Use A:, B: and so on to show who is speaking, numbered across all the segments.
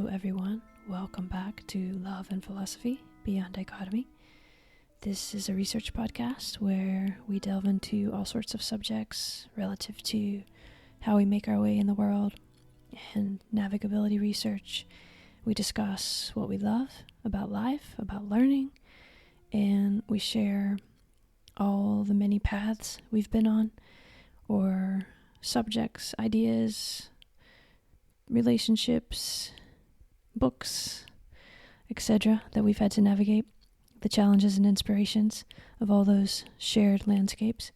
A: Hello everyone, welcome back to Love and Philosophy Beyond Dichotomy. This is a research podcast where we delve into all sorts of subjects relative to how we make our way in the world and navigability research. We discuss what we love about life, about learning, and we share all the many paths we've been on, or subjects, ideas, relationships, books, etc. that we've had to navigate, the challenges and inspirations of all those shared landscapes.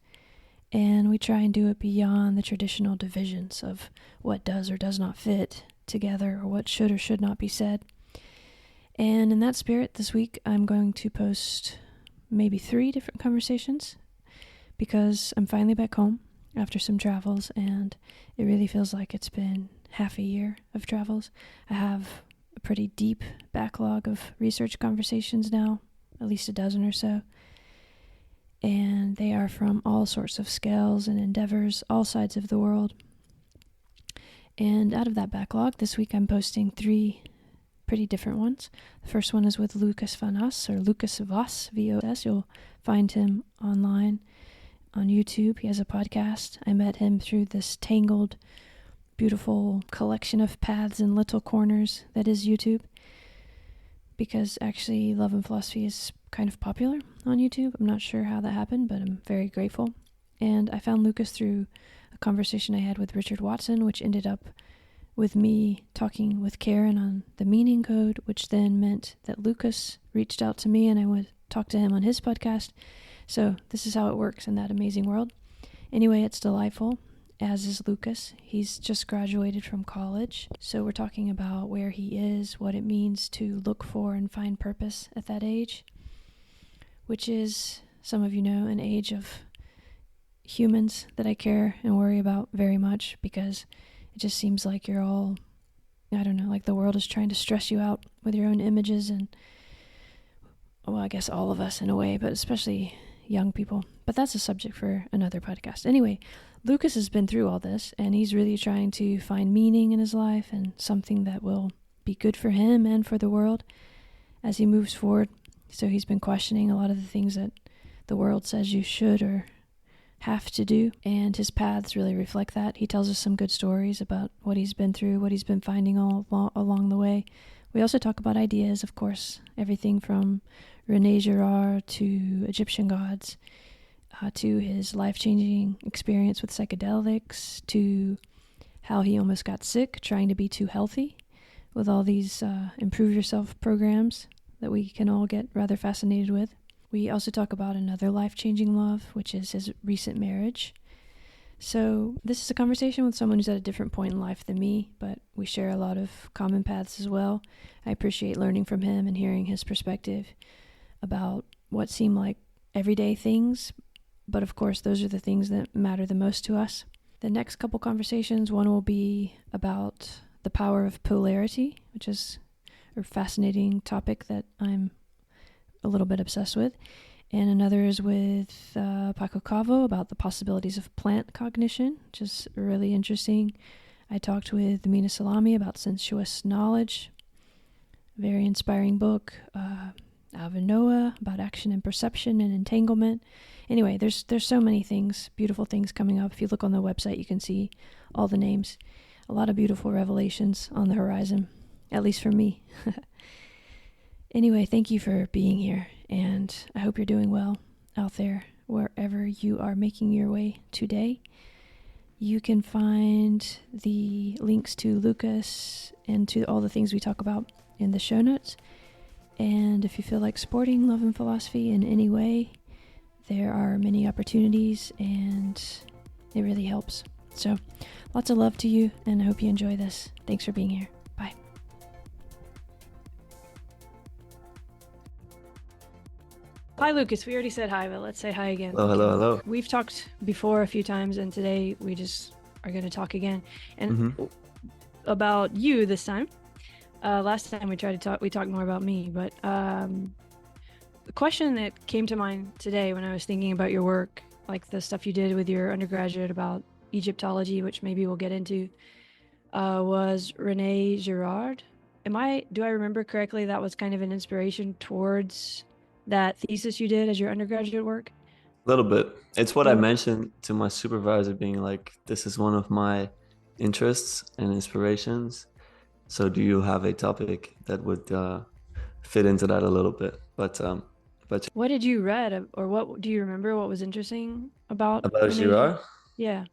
A: And we try and do it beyond the traditional divisions of what does or does not fit together, or what should or should not be said. And in that spirit, this week I'm going to post maybe 3 different conversations, because I'm finally back home after some travels, and it really feels like it's been half a year of travels. I have a pretty deep backlog of research conversations now, at least a dozen or so, and they are from all sorts of scales and endeavors, all sides of the world. And out of that backlog, this week I'm posting 3 pretty different ones. The first one is with Lucas Voss, or Lucas Voss, V-O-S. You'll find him online on YouTube. He has a podcast. I met him through this tangled, beautiful collection of paths and little corners that is YouTube, because actually Love and Philosophy is kind of popular on YouTube. I'm not sure how that happened, but I'm very grateful. And I found Lucas through a conversation I had with Richard Watson, which ended up with me talking with Karen on the meaning code, which then meant that Lucas reached out to me and I would talk to him on his podcast. So this is how it works in that amazing world. Anyway, it's delightful, as is Lucas. He's just graduated from college. So we're talking about where he is, what it means to look for and find purpose at that age, which is, some of you know, an age of humans that I care and worry about very much, because it just seems like you're all, I don't know, like the world is trying to stress you out with your own images, and, well, I guess all of us in a way, but especially young people. But that's a subject for another podcast. Anyway, Lucas has been through all this, and he's really trying to find meaning in his life and something that will be good for him and for the world as he moves forward. So he's been questioning a lot of the things that the world says you should or have to do, and his paths really reflect that. He tells us some good stories about what he's been through, what he's been finding all along the way. We also talk about ideas, of course, everything from René Girard to Egyptian gods, to his life-changing experience with psychedelics, to how he almost got sick trying to be too healthy with all these improve yourself programs that we can all get rather fascinated with. We also talk about another life-changing love, which is his recent marriage. So this is a conversation with someone who's at a different point in life than me, but we share a lot of common paths as well. I appreciate learning from him and hearing his perspective about what seem like everyday things, but of course those are the things that matter the most to us. The next couple conversations, one will be about the power of polarity, which is a fascinating topic that I'm a little bit obsessed with, and another is with Paco Cavo about the possibilities of plant cognition, which is really interesting. I talked with Mina Salami about sensuous knowledge, very inspiring book. Alvin Noah about action and perception and entanglement. Anyway, there's so many things, beautiful things coming up. If you look on the website, you can see all the names. A lot of beautiful revelations on the horizon, at least for me. Anyway, thank you for being here, and I hope you're doing well out there, wherever you are making your way today. You can find the links to Lucas and to all the things we talk about in the show notes. And if you feel like supporting Love and Philosophy in any way, there are many opportunities, and it really helps. So, lots of love to you, and I hope you enjoy this. Thanks for being here. Bye. Hi, Lucas. We already said hi, but let's say hi again.
B: Hello.
A: We've talked before a few times, and today we just are going to talk again. And about you this time. Last time we tried to talk, we talked more about me, but the question that came to mind today when I was thinking about your work, like the stuff you did with your undergraduate about Egyptology, which maybe we'll get into, was René Girard. do I remember correctly that was kind of an inspiration towards that thesis you did as your undergraduate work?
B: A little bit. It's what
A: A
B: I
A: little.
B: mentioned to my supervisor, being like, this is one of my interests and inspirations. So do you have a topic that would fit into that a little bit? But
A: What did you read, or what do you remember? What was interesting about
B: about
A: Rene Girard?
B: Girard,
A: Yeah.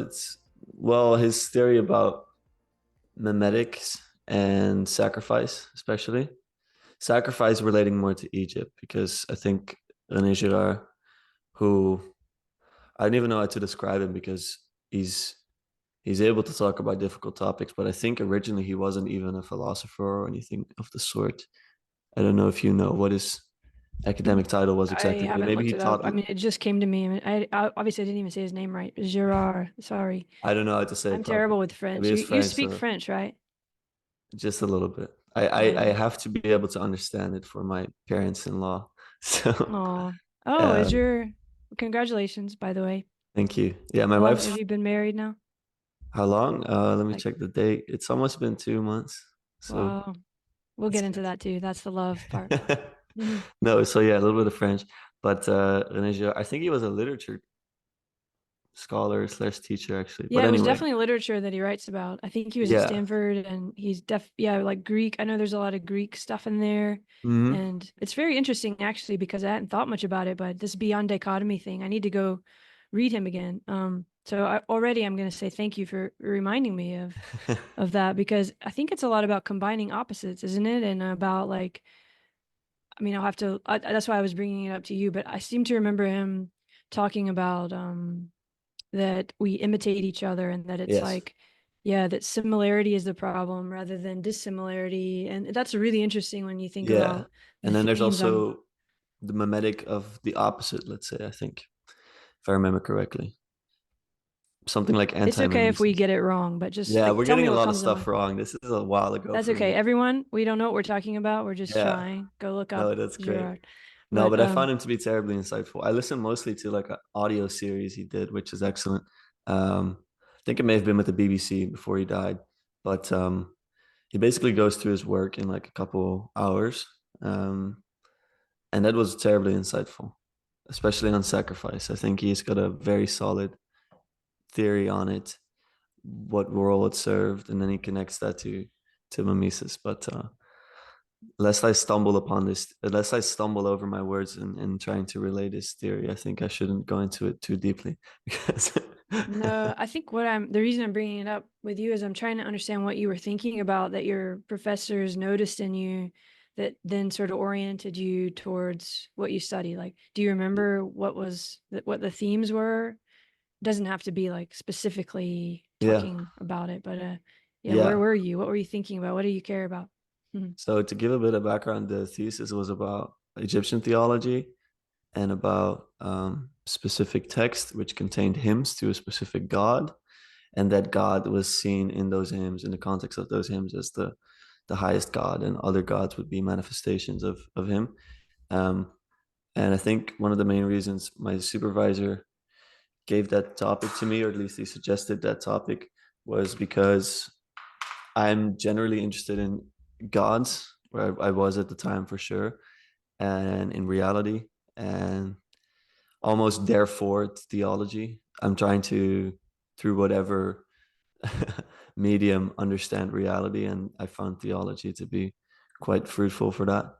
B: it's well, his theory about memetics and sacrifice, especially sacrifice relating more to Egypt, because I think René Girard, who I don't even know how to describe him because he's he's able to talk about difficult topics, but I think originally he wasn't even a philosopher or anything of the sort. I don't know if you know what his academic title was
A: I
B: exactly, but
A: haven't
B: maybe
A: looked
B: he
A: it up.
B: taught.
A: I mean, it just came to me. I mean, obviously I didn't even say his name right. Girard. Sorry.
B: I don't know how to say
A: I'm
B: it properly.
A: terrible with
B: Maybe
A: French.
B: it's
A: You
B: French,
A: speak
B: so
A: French, right?
B: just a little bit. I
A: Yeah.
B: have to be able to understand it for my parents-in-law. So
A: Oh. Oh, is
B: um,
A: your congratulations, by the way.
B: thank you. Yeah, my
A: How long
B: wife's
A: have you been married now?
B: how long? Let me
A: Like,
B: check the date. It's almost been 2 months. So
A: wow. We'll
B: it's
A: get into that too. That's the love part.
B: good.
A: Mhm.
B: No, so yeah, a little bit of French. But René Girard, I think he was a literature scholar slash teacher actually. But
A: Yeah, it was
B: anyway,
A: definitely literature that he writes about. I think he was at
B: yeah.
A: Stanford and yeah, like Greek. I know there's a lot of Greek stuff in there.
B: Hmm.
A: And it's very interesting actually because I hadn't thought much about it, but this beyond dichotomy thing, I need to go read him again. Already I'm going to say thank you for reminding me of that because I think it's a lot about combining opposites, isn't it? And about like, I mean, that's why I was bringing it up to you, but I seem to remember him talking about that we imitate each other and that it's
B: Yes.
A: like, yeah, that similarity is the problem rather than dissimilarity. And that's really interesting when you think
B: Yeah.
A: about the
B: And then there's
A: themes I'm.
B: also the mimetic of the opposite, let's say, I think, if I remember correctly. Something like
A: It's okay if we
B: anti-mimesis.
A: get it wrong, but just
B: Yeah,
A: like
B: we're
A: tell
B: getting
A: me
B: a
A: what
B: lot of
A: comes to
B: stuff
A: mind.
B: wrong. This is a while ago
A: That's
B: for
A: okay.
B: me.
A: Everyone, we don't know what we're talking about. We're just
B: Yeah.
A: trying. Go look up
B: No, that's great.
A: Girard.
B: No,
A: But
B: but I found him to be terribly insightful. I listened mostly to like an audio series he did, which is excellent. I think it may have been with the BBC before he died, but he basically goes through his work in like a couple hours, um, and that was terribly insightful, especially on sacrifice. I think he's got a very solid theory on it, what role it served, and then he connects that to mimesis. But unless I stumble over my words and trying to relay this theory, I think I shouldn't go into it too deeply because
A: no, I think the reason I'm bringing it up with you is I'm trying to understand what you were thinking about that your professors noticed in you that then sort of oriented you towards what you study. Like, do you remember what the themes were? It doesn't have to be like specifically
B: yeah,
A: talking about it, but yeah, where
B: yeah.
A: were you? What were you thinking about? What do you care about? Mhm.
B: So to give a bit of background, the thesis was about Egyptian theology and about specific text which contained hymns to a specific god, and that God was seen in those hymns, in the context of those hymns, as the highest God, and other gods would be manifestations of him. Um, and I think one of the main reasons my supervisor gave that topic to me, or at least he suggested that topic, was because I'm generally interested in gods, where I was at the time for sure, and in reality, and almost therefore theology. I'm trying to, through whatever medium, understand reality, and I found theology to be quite fruitful for that.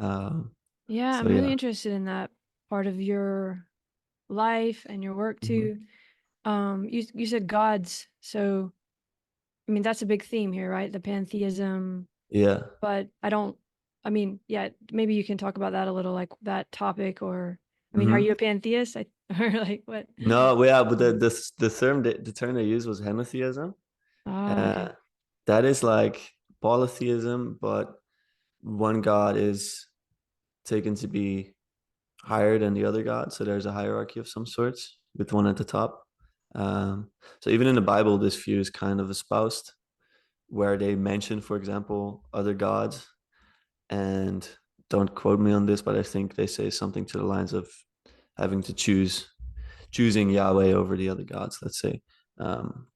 B: Um,
A: Yeah,
B: so
A: I'm really
B: yeah.
A: interested in that part of your life and your work too.
B: Mhm.
A: You said gods, so I mean that's a big theme here, right? The pantheism,
B: Yeah.
A: but I don't. I mean, yeah, maybe you can talk about that a little, like that topic, or I mean, are you a
B: Hmm.
A: pantheist? Or like what?
B: No, well, yeah, but the term they used was henotheism.
A: Oh,
B: Uh,
A: okay.
B: that is like polytheism, but one god is taken to be higher than the other god. So there's a hierarchy of some sorts with one at the top. So even in the Bible, this view is kind of espoused, where they mention, for example, other gods, and don't quote me on this, but I think they say something to the lines of having to choosing Yahweh over the other gods, let's say. Um,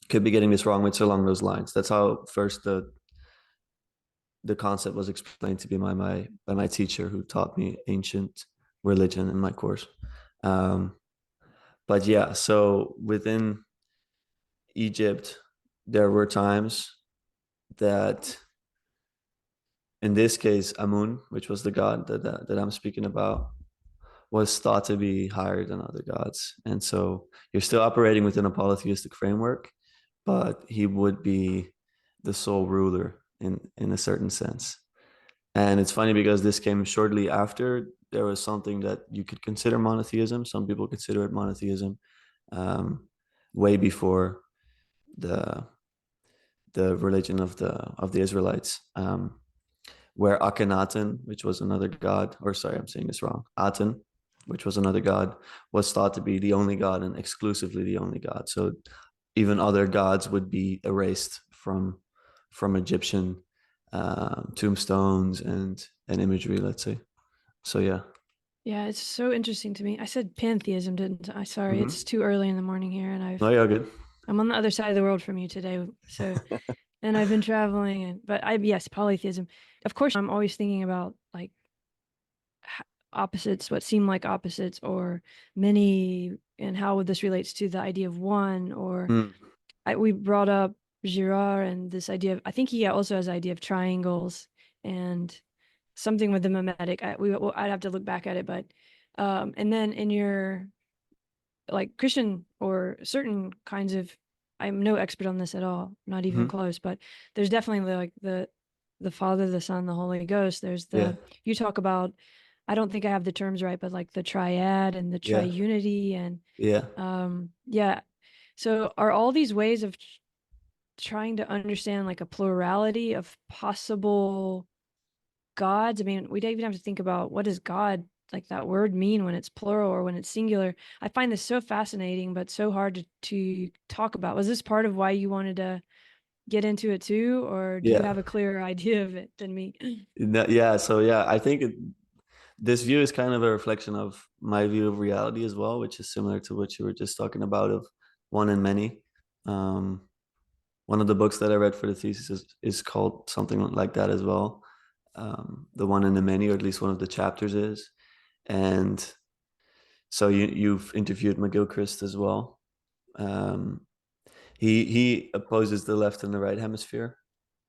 B: could be getting this wrong, but it's along those lines. That's how first the concept was explained to me by my teacher who taught me ancient religion in my course. Um, but yeah, so within Egypt, there were times that, in this case, Amun, which was the god that I'm speaking about, was thought to be higher than other gods. And so you're still operating within a polytheistic framework, but he would be the sole ruler in a certain sense. And it's funny because this came shortly after there was something that you could consider monotheism. Some people consider it monotheism, um, way before the religion of the Israelites, where Akhenaten, which was another god, or sorry, I'm saying this wrong, Aten, which was another god, was thought to be the only god and exclusively the only god. So even other gods would be erased from Egyptian tombstones and imagery, let's say. So yeah.
A: Yeah, it's so interesting to me. I said pantheism, didn't I? Sorry, it's
B: Mm-hmm.
A: too early in the morning here, and
B: No, yeah, good.
A: I'm on the other side of the world from you today. So, and I've been traveling, but yes, polytheism. Of course, I'm always thinking about like opposites, what seem like opposites, or many, and how this relates to the idea of one. Or
B: Mm.
A: we brought up Girard and this idea of, I think he also has the idea of triangles and something with the mimetic. I'd have to look back at it, but and then in your like Christian or certain kinds of, I'm no expert on this at all, not even
B: Mm-hmm.
A: close, but there's definitely like the Father, the Son, the Holy Ghost. There's
B: Yeah,
A: you talk about, I don't think I have the terms right, but like the triad and the
B: yeah,
A: triunity and
B: yeah,
A: yeah. So are all these ways of trying to understand like a plurality of possible gods? I mean, we don't even have to think about what does God, like that word, mean when it's plural or when it's singular. I find this so fascinating, but so hard to talk about. Was this part of why you wanted to get into it too, or do you
B: yeah.
A: have a clearer idea of it than me?
B: Yeah, so yeah, I think this view is kind of a reflection of my view of reality as well, which is similar to what you were just talking about of one and many. Um, One of the books that I read for the thesis is called something like that as well. The one and the many, or at least one of the chapters is. And so you've interviewed McGilchrist as well. Um, he opposes the left and the right hemisphere.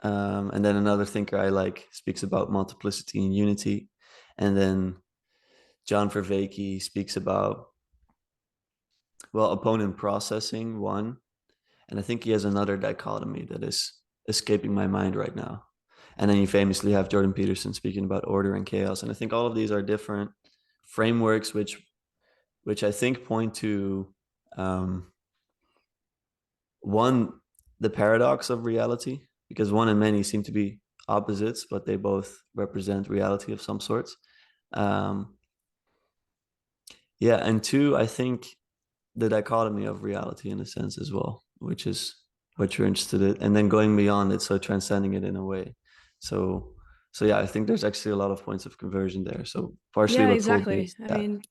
B: And then another thinker I like speaks about multiplicity and unity. And then John Vervaeke speaks about, well, opponent processing, one. And I think he has another dichotomy that is escaping my mind right now. And then you famously have Jordan Peterson speaking about order and chaos. And I think all of these are different frameworks which I think point to, um, one, the paradox of reality, because one and many seem to be opposites, but they both represent reality of some sorts. Um, yeah, and two, I think the dichotomy of reality in a sense as well, which is what you're interested in, and then going beyond it, so transcending it in a way. So, so yeah, I think there's actually a lot of points of conversion there. So partially
A: Yeah,
B: what pulled me,
A: exactly. I
B: yeah,
A: mean,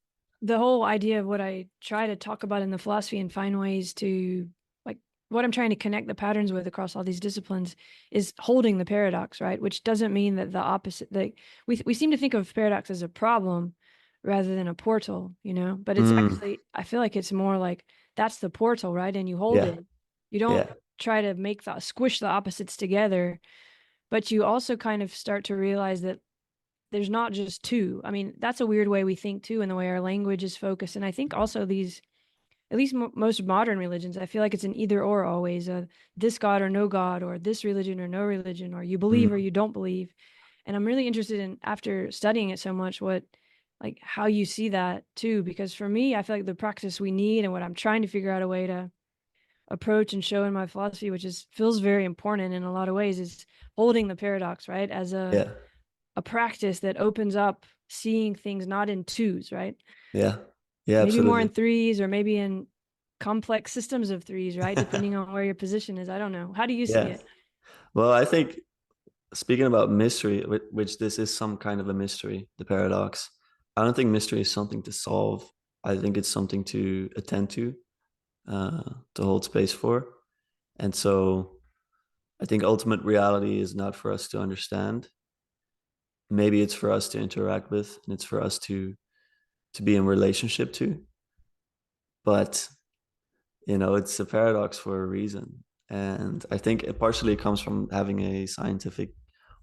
A: the whole idea of what I try to talk about in the philosophy and find ways to like what I'm trying to connect the patterns with across all these disciplines is holding the paradox, right? Which doesn't mean that the opposite, like we seem to think of paradox as a problem rather than a portal, but it's
B: mm,
A: actually, I feel like it's more like that's the portal, right? And you hold
B: yeah,
A: it. You don't
B: yeah,
A: try to squish the opposites together, but you also kind of start to realize that there's not just two. I mean, that's a weird way we think too, in the way our language is focused. And I think also these, at least most modern religions, I feel like it's an either or always, this God or no God, or this religion or no religion, or you believe or
B: mm,
A: you don't believe. And I'm really interested in, after studying it so much, like how you see that too. Because for me, I feel like the practice we need and what I'm trying to figure out a way to approach and show in my philosophy, which is feels very important in a lot of ways, is holding the paradox, right? As
B: yeah,
A: a practice that opens up seeing things not in twos, right?
B: yeah, yeah,
A: Maybe more in
B: absolutely,
A: threes or maybe in complex systems of threes, right? Depending on where your position is. I don't know. How do you see
B: yeah.
A: it?
B: Well, I think speaking about mystery, which this is some kind of a mystery, the paradox. I don't think mystery is something to solve. I think it's something to attend to hold space for. And so I think ultimate reality is not for us to understand. Maybe it's for us to interact with, and it's for us to be in relationship to. But it's a paradox for a reason, and I think it partially comes from having a scientific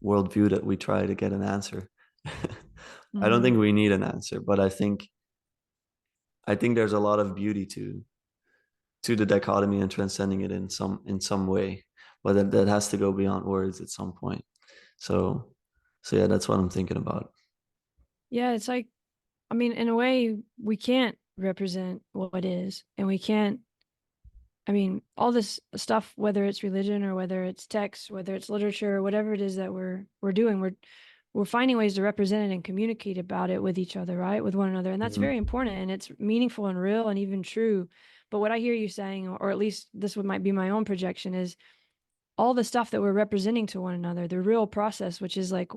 B: worldview that we try to get an answer. I don't
A: Mm.
B: think we need an answer, but I think there's a lot of beauty to the dichotomy and transcending it in some way, but that has to go beyond words at some point. So yeah, that's what I'm thinking about.
A: Yeah, it's like, I mean, in a way, we can't represent what is, and we can't, I mean, all this stuff, whether it's religion or whether it's text, whether it's literature, or whatever it is that we're doing, we're finding ways to represent it and communicate about it with each other, right? With one another. And that's
B: Mhm.
A: very important, and it's meaningful and real and even true. But what I hear you saying, or at least this might be my own projection, is all the stuff that we're representing to one another, the real process, which is like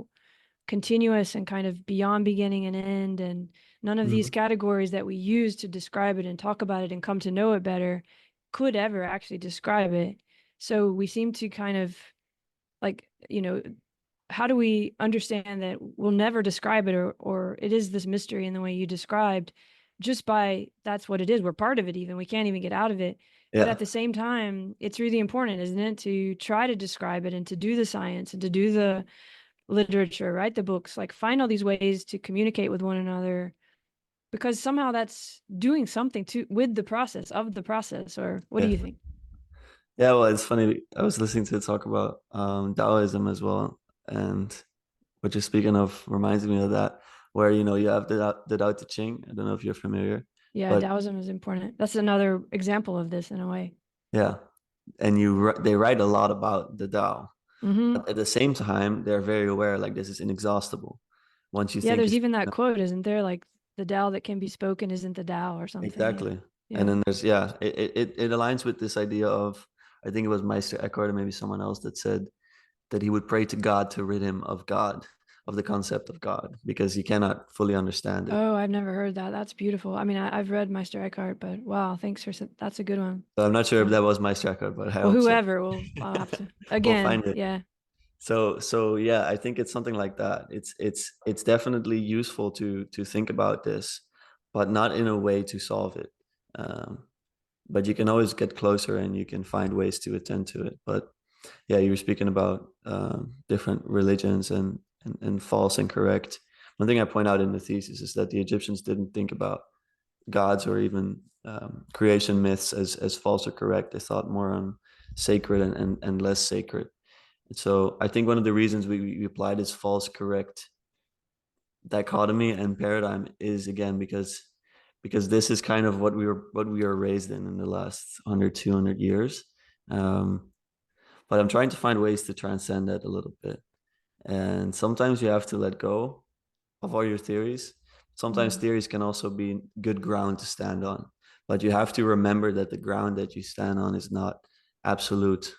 A: continuous and kind of beyond beginning and end, and none of these
B: Mhm.
A: categories that we use to describe it and talk about it and come to know it better could ever actually describe it. So we seem to kind of like, how do we understand that we'll never describe it, or it is this mystery in the way you described, just by that's what it is. We're part of it, even we can't even get out of it. But
B: Yeah,
A: at the same time, it's really important, isn't it, to try to describe it and to do the science and to do the literature, write the books, like find all these ways to communicate with one another, because somehow that's doing something to with the process of the process. Or what do
B: yeah,
A: you think?
B: yeah. Well, it's funny. I was listening to talk about Taoism as well, and what you're speaking of reminds me of that, where you have the Tao Te Ching. I don't know if you're familiar,
A: Yeah,
B: but
A: Taoism is important. That's another example of this in a way.
B: yeah, and they write a lot about the Tao,
A: Mm-hmm.
B: but at the same time, they're very aware like this is inexhaustible. Once you
A: Yeah,
B: think
A: there's
B: it's
A: even that quote, isn't there? Like, the Tao that can be spoken isn't the Tao, or something.
B: exactly, and
A: Yeah.
B: then there's yeah, it aligns with this idea of I think it was Meister Eckhart or maybe someone else that said that he would pray to God to rid him of God, of the concept of God, because he cannot fully understand it.
A: Oh, I've never heard that. That's beautiful. I mean, I've read Meister Eckhart, but wow, thanks for that's a good one.
B: So I'm not sure if
A: Yeah.
B: that was Meister Eckhart, but I
A: Well,
B: hope so.
A: whoever will, I'll have to
B: We'll
A: again.
B: find it.
A: Yeah.
B: So yeah, I think it's something like that. It's definitely useful to think about this, but not in a way to solve it. Um, but you can always get closer and you can find ways to attend to it. But yeah, you were speaking about different religions and false and correct. One thing I point out in the thesis is that the Egyptians didn't think about gods or even creation myths as false or correct. They thought more on sacred and less sacred. And so I think one of the reasons we apply this false correct dichotomy and paradigm is again because this is kind of what we were raised in the last 100 200 years. But I'm trying to find ways to transcend that a little bit, and sometimes you have to let go of all your theories. Sometimes
A: Mm.
B: theories can also be good ground to stand on, but you have to remember that the ground that you stand on is not absolute.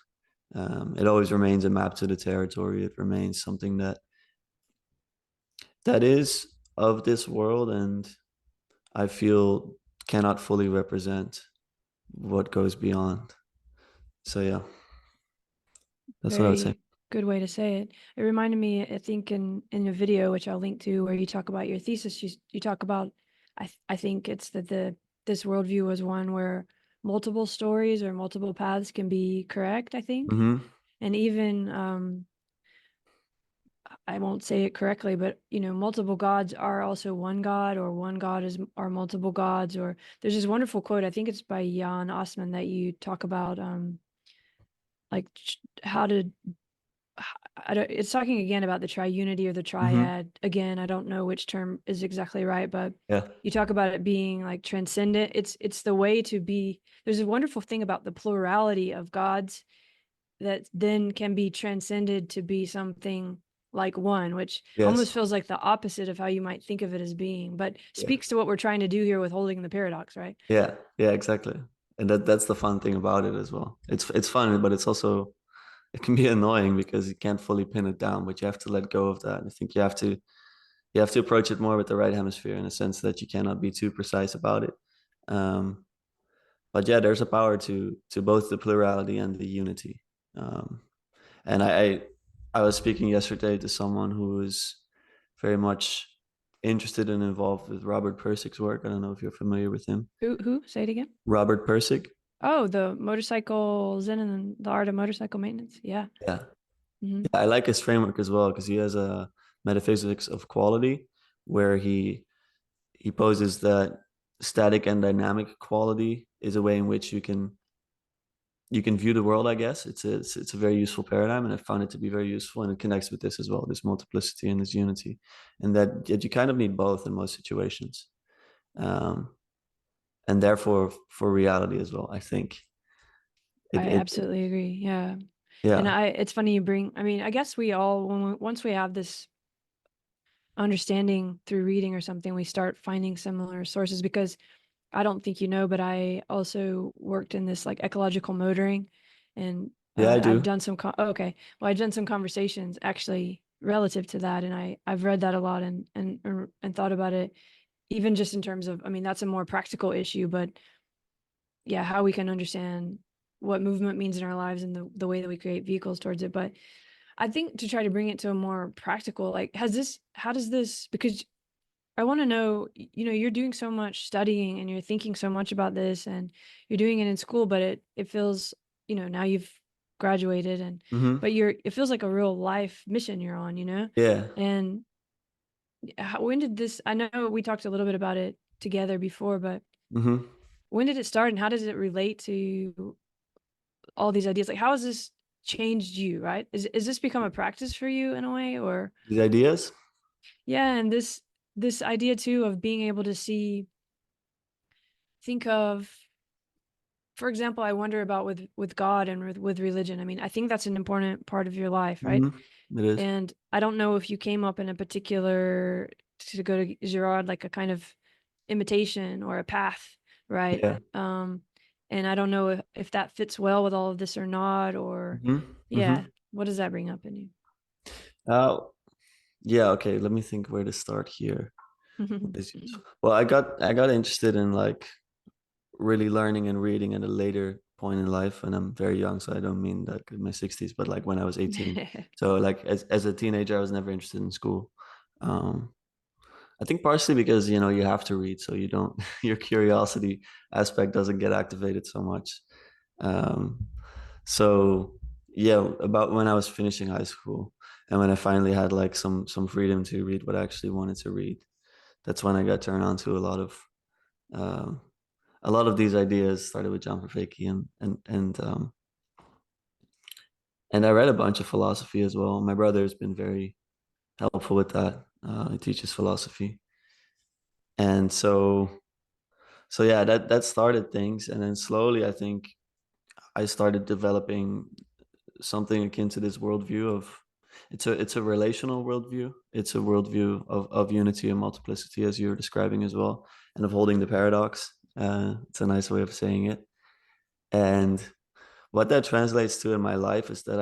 B: It always remains a map to the territory. It remains something that is of this world, and I feel cannot fully represent what goes beyond. So yeah, that's what I would say.
A: Very good way to say it. It reminded me, I think, in a video which I'll link to, where you talk about your thesis. You talk about, I think it's that this worldview was one where multiple stories or multiple paths can be correct, I think.
B: Mm-hmm.
A: And even I won't say it correctly, but multiple gods are also one god, or one god are multiple gods. Or there's this wonderful quote, I think it's by Jan Osman, that you talk about like how to it's talking again about the triunity or the
B: Mm-hmm.
A: triad. Again, I don't know which term is exactly right, but
B: Yeah.
A: you talk about it being like transcendent. It's the way to be. There's a wonderful thing about the plurality of gods that then can be transcended to be something like one, which almost
B: Yes.
A: feels like the opposite of how you might think of it as being, but
B: Yeah.
A: speaks to what we're trying to do here with holding the paradox, right?
B: Yeah. Yeah. Exactly. And that's the fun thing about it as well. It's fun, but it's also it can be annoying because you can't fully pin it down. But you have to let go of that. I think you have to approach it more with the right hemisphere in a sense that you cannot be too precise about it. Um, but yeah, there's a power to both the plurality and the unity. Um, And I was speaking yesterday to someone who is very much interested and involved with Robert Persic's work. I don't know if you're familiar with him.
A: Who? Say it again.
B: Robert Persic.
A: Oh, the motorcycle Zen and the art of motorcycle maintenance. Yeah.
B: Yeah.
A: Hmm.
B: Yeah, I like his framework as well because he has a metaphysics of quality where he poses that static and dynamic quality is a way in which you can view the world. I guess it's a very useful paradigm, and I found it to be very useful, and it connects with this as well, this multiplicity and this unity, and that you kind of need both in most situations, um, and therefore for reality as well. I think
A: I
B: it
A: absolutely agree. Yeah. And
B: yeah
A: it's funny you bring, I mean, I guess we all, once we have this understanding through reading or something, we start finding similar sources because I don't think you know, but I also worked in this like ecological motoring, and
B: yeah I
A: I've
B: do.
A: done some. Oh, okay, well, I've done some conversations actually relative to that, and I've read that a lot and thought about it, even just in terms of. I mean, that's a more practical issue, but yeah, how we can understand what movement means in our lives and the way that we create vehicles towards it. But I think to try to bring it to a more practical, like, how does this, because I want to know, you're doing so much studying and you're thinking so much about this and you're doing it in school, but it feels, now you've graduated
B: Hmm.
A: but it feels like a real life mission you're on.
B: Yeah.
A: And when did this, I know we talked a little bit about it together before, but
B: Hmm.
A: when did it start and how does it relate to all these ideas? Like, how has this changed you, right? Is this become a practice for you in a way, or
B: These ideas.
A: yeah, and this idea too of being able to think of, for example, I wonder about with God and with religion. I mean, I think that's an important part of your life, right?
B: Hmm. It is.
A: And I don't know if you came up in a particular, to go to Girard, like a kind of imitation or a path, right?
B: Yeah.
A: And I don't know if that fits well with all of this or not, or
B: Hmm.
A: yeah,
B: Hmm.
A: what does that bring up in
B: Uh, yeah. Okay. Let me think where to start here. What
A: you?
B: is useful? Well, I got interested in like really learning and reading at a later point in life, and I'm very young, so I don't mean like in my 60s, but like when I was 18. So like as a teenager, I was never interested in school. Um, I think partially because you have to read, so you don't your curiosity aspect doesn't get activated so much. Um, so yeah, about when I was finishing high school and when I finally had like some freedom to read what I actually wanted to read, that's when I got turned on to um, a lot of these ideas. Started with John Vervaeke and I read a bunch of philosophy as well. My brother has been very helpful with that. He teaches philosophy, and so yeah, that started things, and then slowly I think I started developing something akin to this worldview of it's a relational worldview. It's a worldview of unity and multiplicity, as you're describing as well, and of holding the paradox. It's a nice way of saying it. And what that translates to in my life is that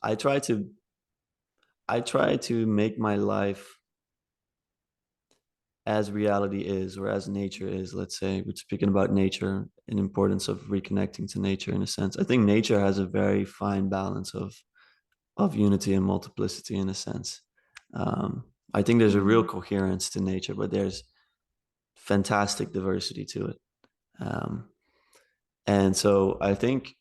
B: I try to I try to make my life as reality is or as nature is. Let's say we're speaking about nature and importance of reconnecting to nature in a sense. I think nature has a very fine balance of unity and multiplicity in a sense. I think there's a real
A: Mm.
B: coherence to nature, but there's fantastic diversity to it. Um, and so I think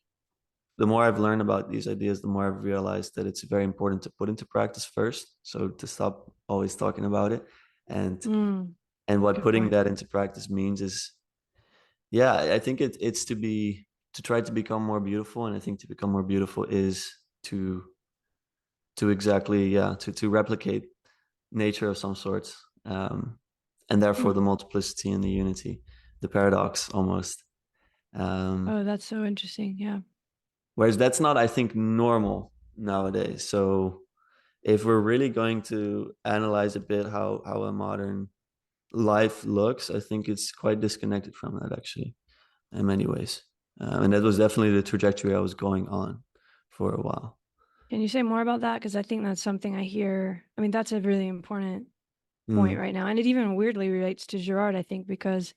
B: the more I've learned about these ideas, the more I've realized that it's very important to put into practice first. So to stop always talking about it, and
A: Mm,
B: and what
A: good
B: putting
A: point.
B: that into practice means is, yeah, I think it's to try to become more beautiful, and I think to become more beautiful is to to exactly yeah to replicate nature of some sorts, and therefore the
A: Mm.
B: multiplicity and the unity, the paradox almost. Um,
A: Oh, that's so interesting. Yeah.
B: whereas that's not, I think, normal nowadays. So if we're really going to analyze a bit how a modern life looks, I think it's quite disconnected from that actually in many ways. And that was definitely the trajectory I was going on for a while.
A: Can you say more about that? Because I think that's something I hear. I mean, that's a really important point
B: Mm,
A: right now. And it even weirdly relates to Girard, I think, because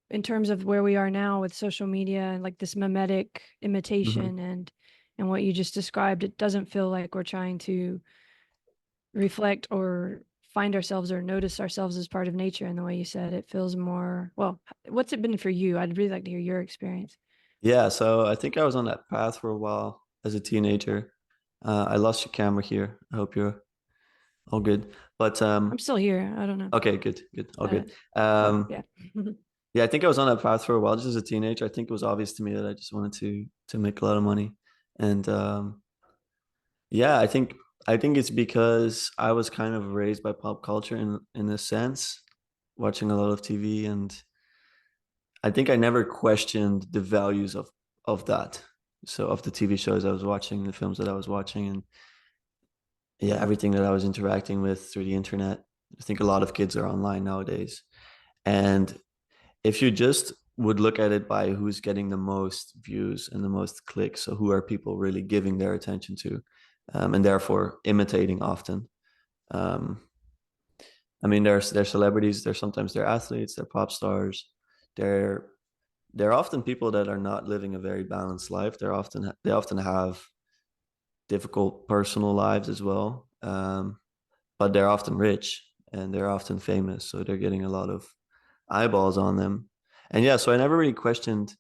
A: in terms of where we are now with social media and like this mimetic
B: hmm.
A: imitation and And what you just described, it doesn't feel like we're trying to reflect or find ourselves or notice ourselves as part of nature in the way you said. It feels more, well, what's it been for you? I'd really like to hear your experience.
B: Yeah, so I think I was on that path for a while as a teenager. I lost your camera here. I hope you're all good. But
A: I'm still here. I don't know.
B: okay, good, good, all
A: Uh,
B: good.
A: but
B: Um,
A: yeah.
B: yeah, I think I was on that path for a while, just as a teenager. I think it was obvious to me that I just wanted to make a lot of money, and yeah, I think it's because I was kind of raised by pop culture in a sense, watching a lot of TV, and I think I never questioned the values of that. So of the TV shows I was watching, the films that I was watching, and yeah, everything that I was interacting with through the internet. I think a lot of kids are online nowadays. And if you just would look at it by who's getting the most views and the most clicks, so who are people really giving their attention to, and therefore imitating often. Um, I mean, they're celebrities, they're athletes, they're pop stars, they're they're often people that are not living a very balanced life. They often have difficult personal lives as well, but they're often rich and they're often famous, so they're getting a lot of eyeballs on them. And yeah, so I never really questioned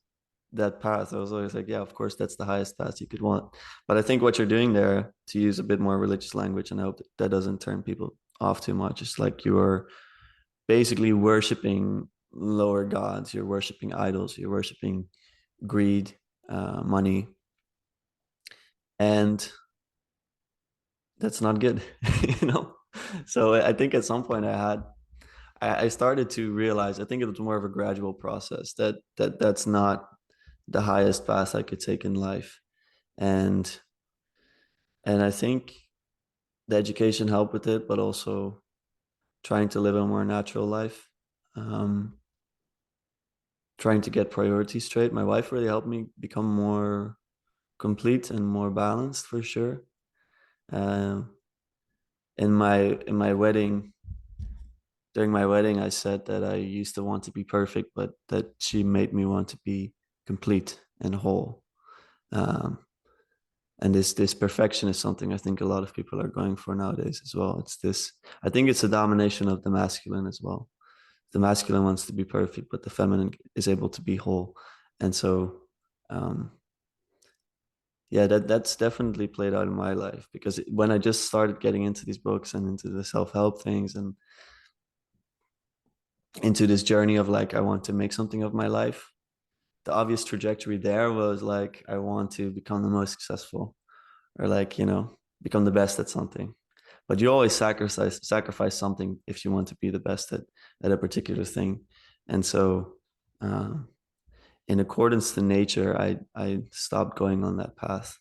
B: that path. I was always like, yeah, of course, that's the highest path you could want. But I think what you're doing there, to use a bit more religious language, and I hope that doesn't turn people off too much, it's like you're basically worshiping lower gods, you're worshiping idols, you're worshiping greed, money, and that's not good, you know. So I think at some point I started to realize. I think it was more of a gradual process that's not the highest path I could take in life, and and I think the education helped with it, but also trying to live a more natural life, um, trying to get priorities straight. My wife really helped me become more complete and more balanced for sure. Um, in my wedding, during my wedding, I said that I used to want to be perfect, but that she made me want to be complete and whole. Um, and this perfection is something I think a lot of people are going for nowadays as well. It's this. I think it's a domination of the masculine as well. The masculine wants to be perfect, but the feminine is able to be whole. And so, um, yeah, that's definitely played out in my life because when I just started getting into these books and into the self help things and into this journey of like I want to make something of my life, the obvious trajectory there was like I want to become the most successful or like become the best at something. But you always sacrifice something if you want to be the best at a particular thing. And so, um, in accordance to nature, I stopped going on that path,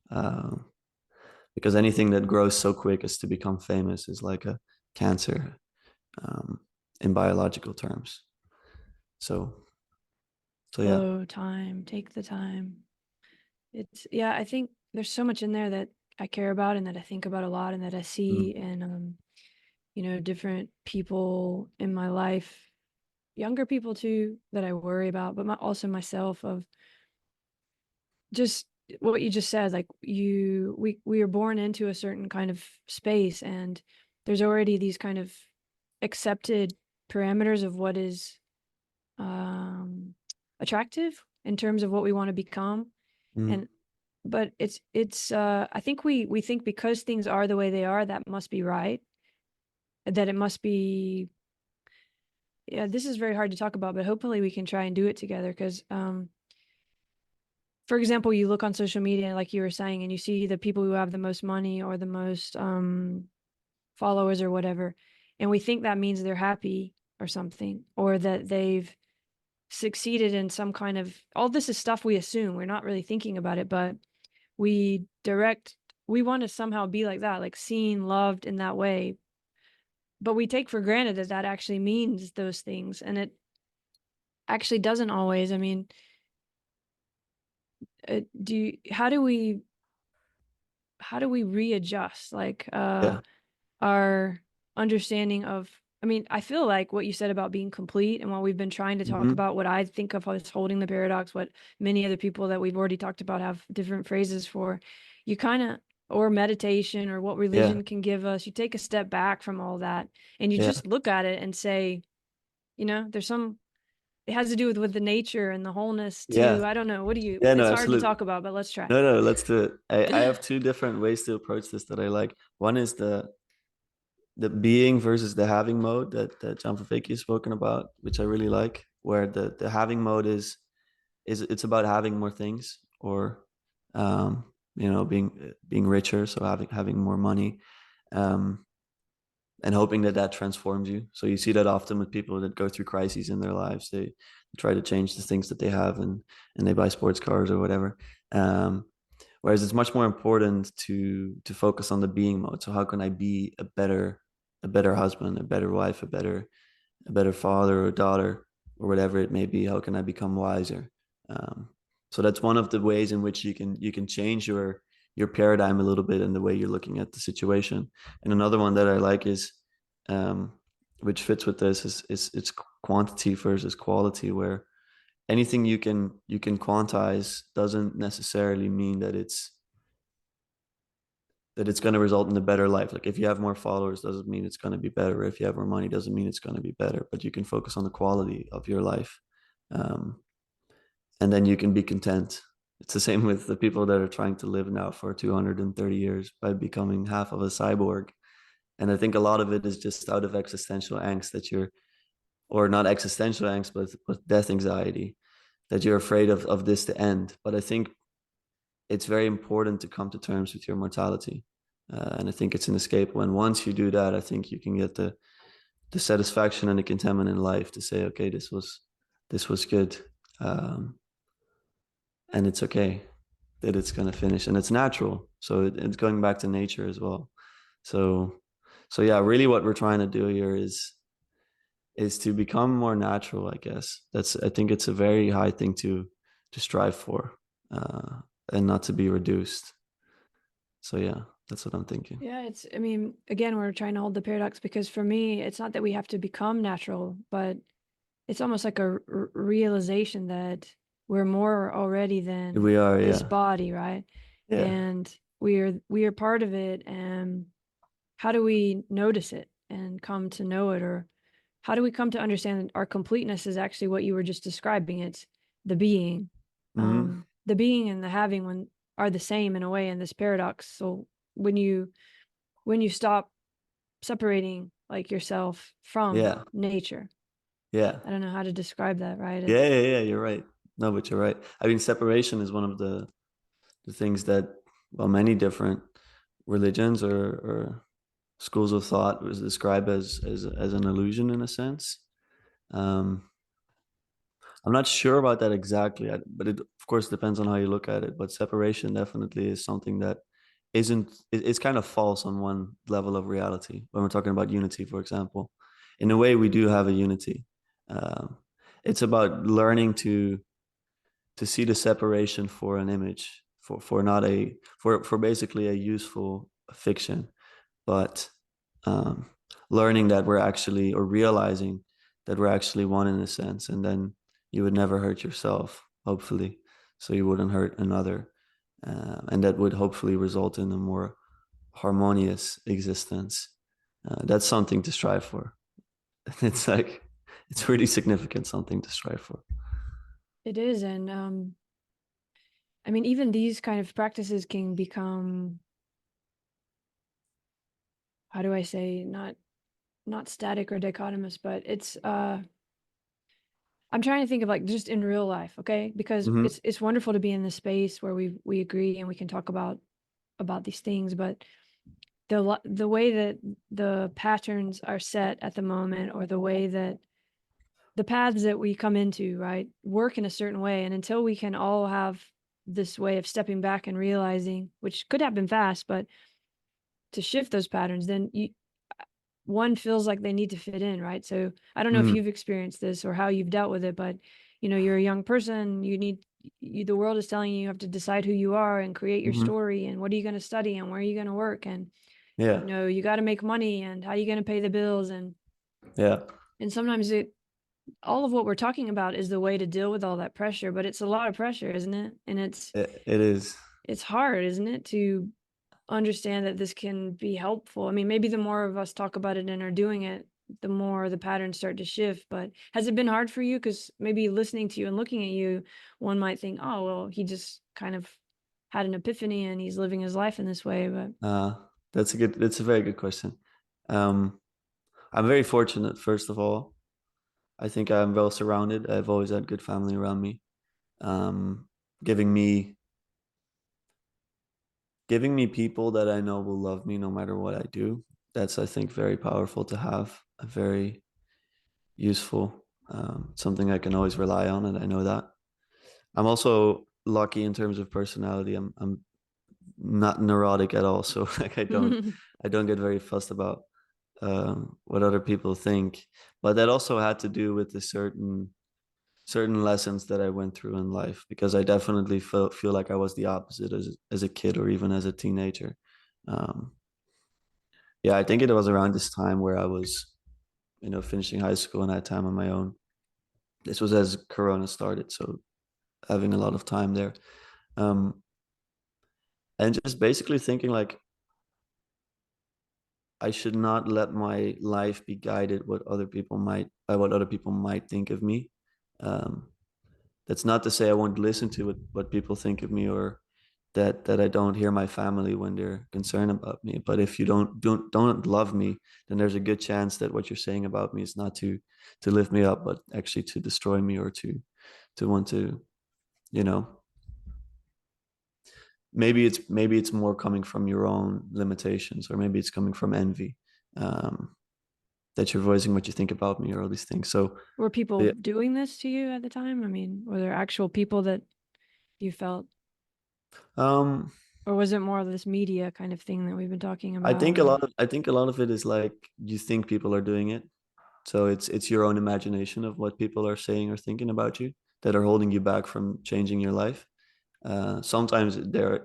B: um, because anything that grows so quick as to become famous is like a cancer, um, in biological terms. So yeah.
A: Slow time, take the time. It's, yeah, I think there's so much in there that I care about and that I think about a lot and that I see
B: Mm,
A: in, different people in my life, younger people too, that I worry about, but also myself of just what you just said, like we are born into a certain kind of space and there's already these kind of accepted parameters of what is um attractive in terms of what we want to become.
B: mm,
A: And but it's I think we think because things are the way they are, that must be right, that it must be, yeah, this is very hard to talk about, but hopefully we can try and do it together because for example, you look on social media, like you were saying, and you see the people who have the most money or the most followers or whatever, and we think that means they're happy or something, or that they've succeeded in some kind of, all this is stuff we assume. We're not really thinking about it, but we direct, we want to somehow be like that, like seen, loved in that way. But we take for granted that that actually means those things. And it actually doesn't always. I mean, how do we readjust like
B: yeah.
A: our understanding of I mean, I feel like what you said about being complete and what we've been trying to talk
B: Mm-hmm.
A: about, what I think of as holding the paradox, what many other people that we've already talked about have different phrases for, you kind of, or meditation or what
B: Yeah,
A: religion can give us, you take a step back from all that and you
B: yeah,
A: just look at it and say, there's some, it has to do with the nature and the wholeness
B: yeah,
A: too. I don't know. What do you,
B: yeah.
A: it's
B: No,
A: hard to
B: absolutely.
A: talk about, but let's try.
B: No, no, let's do it. I have two different ways to approach this that I like. One is the being versus the having mode that John Favicki has spoken about, which I really like, where the having mode is it's about having more things or being richer, so having more money. Um, and hoping that that transforms you. So you see that often with people that go through crises in their lives. They try to change the things that they have and they buy sports cars or whatever. Um, whereas it's much more important to focus on the being mode. So how can I be a better husband, a better wife, a better father or daughter or whatever it may be? How can I become wiser? Um, so that's one of the ways in which you can change your paradigm a little bit in the way you're looking at the situation. And another one that I like is, um, which fits with this, is it's quantity versus quality, where anything you can quantize doesn't necessarily mean that it's going to result in a better life. Like if you have more followers, doesn't mean it's going to be better. If you have more money, doesn't mean it's going to be better. But you can focus on the quality of your life, um, and then you can be content. It's the same with the people that are trying to live now for 230 years by becoming half of a cyborg. And I think a lot of it is just out of existential angst or not existential angst, but death anxiety, that you're afraid of this to end. But I think it's very important to come to terms with your mortality. And I think it's inescapable. And once you do that, I think you can get the satisfaction and the contentment in life to say, okay, this was good. Um, and it's okay that it's going to finish and it's natural. So it's going back to nature as well. So, so yeah, really what we're trying to do here is to become more natural, I guess. I think it's a very high thing to strive for, and not to be reduced. So yeah, that's what I'm thinking.
A: Yeah, I mean, again, we're trying to hold the paradox because for me, it's not that we have to become natural, but it's almost like a realization that we're more already than
B: We are,
A: this
B: yeah,
A: body, right?
B: yeah.
A: And we are part of it. And how do we notice it and come to know it, or how do we come to understand that our completeness is actually what you were just describing? It's the being,
B: Hmm.
A: the being and the having when are the same in a way in this paradox. So when you stop separating like yourself from
B: Yeah,
A: nature.
B: yeah,
A: I don't know how to describe that, right?
B: yeah, yeah, yeah. You're right. No, but you're right. I mean, separation is one of the things that, well, many different religions or schools of thought was described as an illusion in a sense. Um, I'm not sure about that exactly, but it of course depends on how you look at it. But separation definitely is something that it's kind of false on one level of reality when we're talking about unity, for example. In a way, we do have a unity. Um, it's about learning to see the separation for an image, for not a for basically a useful fiction, but um, learning that we're actually, or realizing that we're actually one in a sense, and then you would never hurt yourself, hopefully, so you wouldn't hurt another, and that would hopefully result in a more harmonious existence. That's something to strive for. It's like it's really significant, something to strive for.
A: It is, and I mean, even these kind of practices can become, how do I say, not static or dichotomous, but it's I'm trying to think of like just in real life, okay? Because
B: Hmm.
A: it's wonderful to be in this space where we agree and we can talk about these things, but the way that the patterns are set at the moment, or the way that the paths that we come into, right, work in a certain way, and until we can all have this way of stepping back and realizing, which could happen fast, but to shift those patterns, then one feels like they need to fit in, right? So I don't know if
B: Hmm.
A: you've experienced this or how you've dealt with it, but you're a young person, the world is telling you have to decide who you are and create your
B: Hmm.
A: story and what are you going to study and where are you going to work, and
B: Yeah.
A: you got to make money and how are you going to pay the bills, and
B: Yeah,
A: And sometimes all of what we're talking about is the way to deal with all that pressure, but it's a lot of pressure, isn't it? And
B: it is.
A: it's hard, isn't it, to understand that this can be helpful. I mean, maybe the more of us talk about it and are doing it, the more the patterns start to shift. But has it been hard for you? Because maybe listening to you and looking at you, one might think, oh, well, he just kind of had an epiphany and he's living his life in this way. But
B: Uh, that's a very good question. Um, I'm very fortunate, first of all. I think I'm well surrounded. I've always had good family around me, um, giving me giving me people that I know will love me no matter what I do. That's, I think, very powerful to have. A very useful, something I can always rely on, and I know that. I'm also lucky in terms of personality. I'm not neurotic at all, so like I don't get very fussed about what other people think. But that also had to do with the certain lessons that I went through in life, because I definitely feel like I was the opposite as a kid or even as a teenager. Um, yeah, I think it was around this time where I was, finishing high school and I had time on my own. This was as Corona started, so having a lot of time there, um, and just basically thinking like I should not let my life be guided what other people might think of me. Um, that's not to say I won't listen to what people think of me, or that I don't hear my family when they're concerned about me. But if you don't love me, then there's a good chance that what you're saying about me is not to lift me up, but actually to destroy me, or to want to, you know, maybe it's more coming from your own limitations, or maybe it's coming from envy, um, that you're voicing what you think about me, or all these things. So
A: were people
B: yeah,
A: doing this to you at the time? I mean, were there actual people that you felt,
B: um,
A: or was it more of this media kind of thing that we've been talking
B: I
A: about?
B: think a
A: Or
B: lot of I think a lot of it is like you think people are doing it. So it's your own imagination of what people are saying or thinking about you that are holding you back from changing your life. Sometimes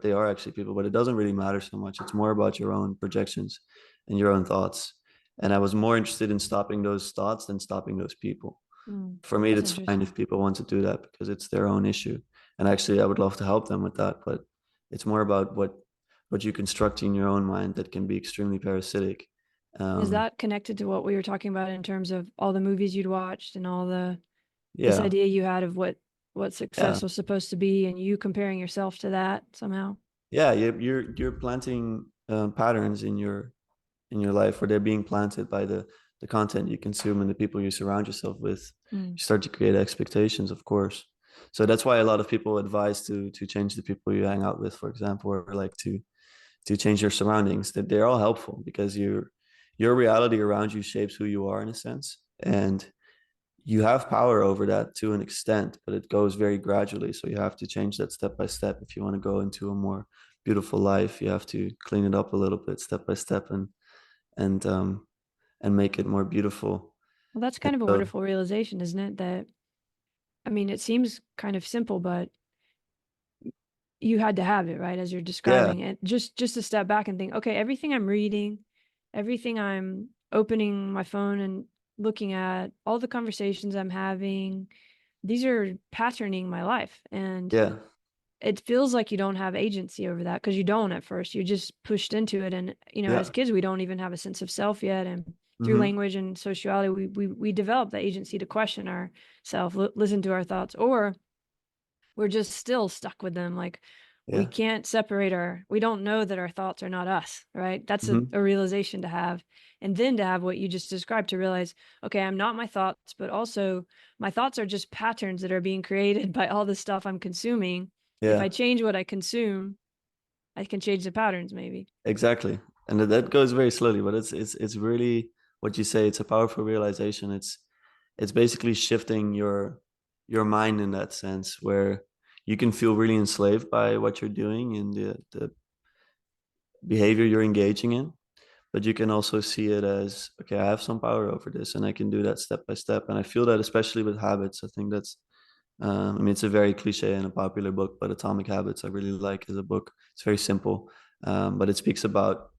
B: they are actually people, but it doesn't really matter so much. It's more about your own projections and your own thoughts. And I was more interested in stopping those thoughts than stopping those people. For me,
A: that's
B: it's fine
A: interesting.
B: if people want to do that because it's their own issue. And actually, I would love to help them with that. But it's more about what you construct in your own mind that can be extremely parasitic.
A: Is
B: Um,
A: that connected to what we were talking about in terms of all the movies you'd watched and all this
B: yeah,
A: idea you had of what
B: yeah.
A: success was supposed to be, and you comparing yourself to that somehow?
B: Yeah, you're planting patterns in your life where they're being planted by the content you consume and the people you surround yourself with.
A: Mm.
B: You start to create expectations, of course. So that's why a lot of people advise to change the people you hang out with, for example, or like to change your surroundings. That they're all helpful because your reality around you shapes who you are in a sense, and you have power over that to an extent, but it goes very gradually. So you have to change that step by step. If you want to go into a more beautiful life, you have to clean it up a little bit, step by step, and um and make it more beautiful.
A: Well, that's
B: And
A: kind of a
B: so,
A: wonderful realization, isn't it? That, I mean, it seems kind of simple, but you had to have it, right? As you're
B: yeah,
A: describing it, just to step back and think, okay, everything I'm reading, everything I'm opening my phone and looking at, all the conversations I'm having, these are patterning my life. And
B: yeah,
A: it feels like you don't have agency over that because you don't at first. You're just pushed into it. And, as
B: yeah.
A: kids, we don't even have a sense of self yet. And through
B: Mm-hmm.
A: language and sociality, we develop the agency to question ourselves, listen to our thoughts, or we're just still stuck with them. Like we
B: Yeah.
A: can't separate we don't know that our thoughts are not us, right? That's
B: Mm-hmm.
A: a realization to have. And then to have what you just described, to realize, okay, I'm not my thoughts, but also my thoughts are just patterns that are being created by all the stuff I'm consuming. If
B: Yeah.
A: I change what I consume, I can change the patterns maybe.
B: Exactly. And that goes very slowly, but it's really what you say. It's a powerful realization. It's basically shifting your mind in that sense, where you can feel really enslaved by what you're doing and the behavior you're engaging in, but you can also see it as, okay, I have some power over this and I can do that step by step. And I feel that especially with habits. I think that's I mean, it's a very cliche and a popular book, but Atomic Habits I really like as a book. It's very simple, but it speaks about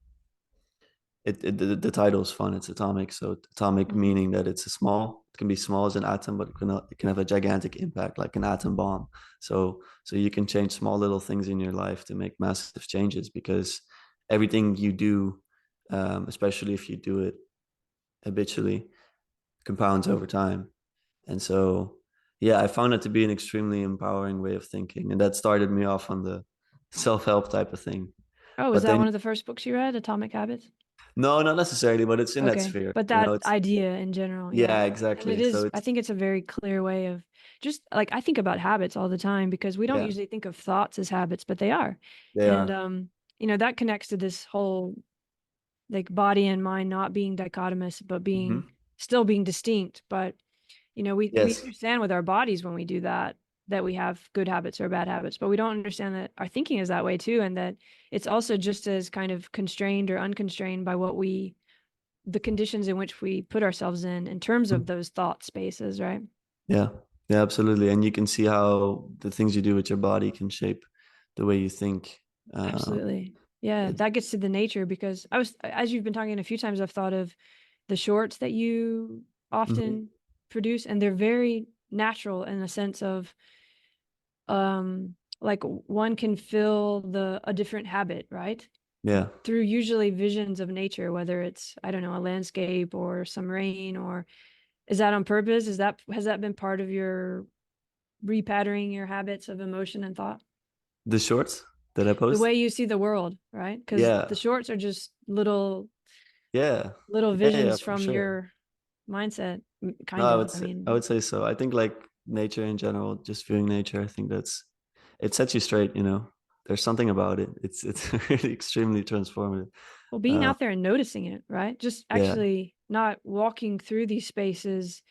B: the title is fun. It's atomic. So atomic
A: Hmm.
B: meaning that it's a small, it can be small as an atom, but it can have a gigantic impact like an atom bomb. So you can change small little things in your life to make massive changes, because everything you do, especially if you do it habitually, compounds over time. And so, yeah, I found it to be an extremely empowering way of thinking. And that started me off on the self-help type of thing.
A: Oh, was
B: But
A: that
B: then,
A: one of the first books you read, Atomic Habits?
B: no, not necessarily, but it's in that
A: Okay.
B: sphere.
A: But
B: You know,
A: that
B: it's,
A: idea in general, yeah.
B: yeah,
A: And it
B: exactly. So
A: is, I
B: it's,
A: think it's a very clear way of just like I think about habits all the time because we don't
B: yeah,
A: usually think of thoughts as habits, but they are.
B: they
A: And
B: are.
A: that connects to this whole like body and mind not being dichotomous, but being
B: Hmm.
A: still being distinct. But we
B: Yes.
A: understand with our bodies when we do that we have good habits or bad habits, but we don't understand that our thinking is that way too, and that it's also just as kind of constrained or unconstrained by the conditions in which we put ourselves in terms of
B: Mhm.
A: those thought spaces, right?
B: Yeah. Yeah, absolutely. And you can see how the things you do with your body can shape the way you think.
A: Absolutely. Yeah,
B: It,
A: that gets to the nature because as you've been talking a few times, I've thought of the shorts that you
B: mhm.
A: often produce, and they're very natural in a sense of like one can feel a different habit, right?
B: Yeah.
A: Through usually visions of nature, whether it's, I don't know, a landscape or some rain, or is that on purpose? Has that been part of your repatterning your habits of emotion and thought?
B: The shorts that I
A: The
B: post.
A: way you see the world, right? Because the
B: Yeah.
A: shorts are just
B: Yeah.
A: little
B: Yeah, yeah,
A: visions
B: for
A: from
B: sure.
A: your mindset,
B: No,
A: kind of. I
B: I
A: mean,
B: would say so. I think like nature in general, just viewing nature, I think it sets you straight, you know. There's something about it. It's really extremely transformative.
A: well, being
B: Uh,
A: out there and noticing it, right? Just
B: yeah.
A: actually not walking through these spaces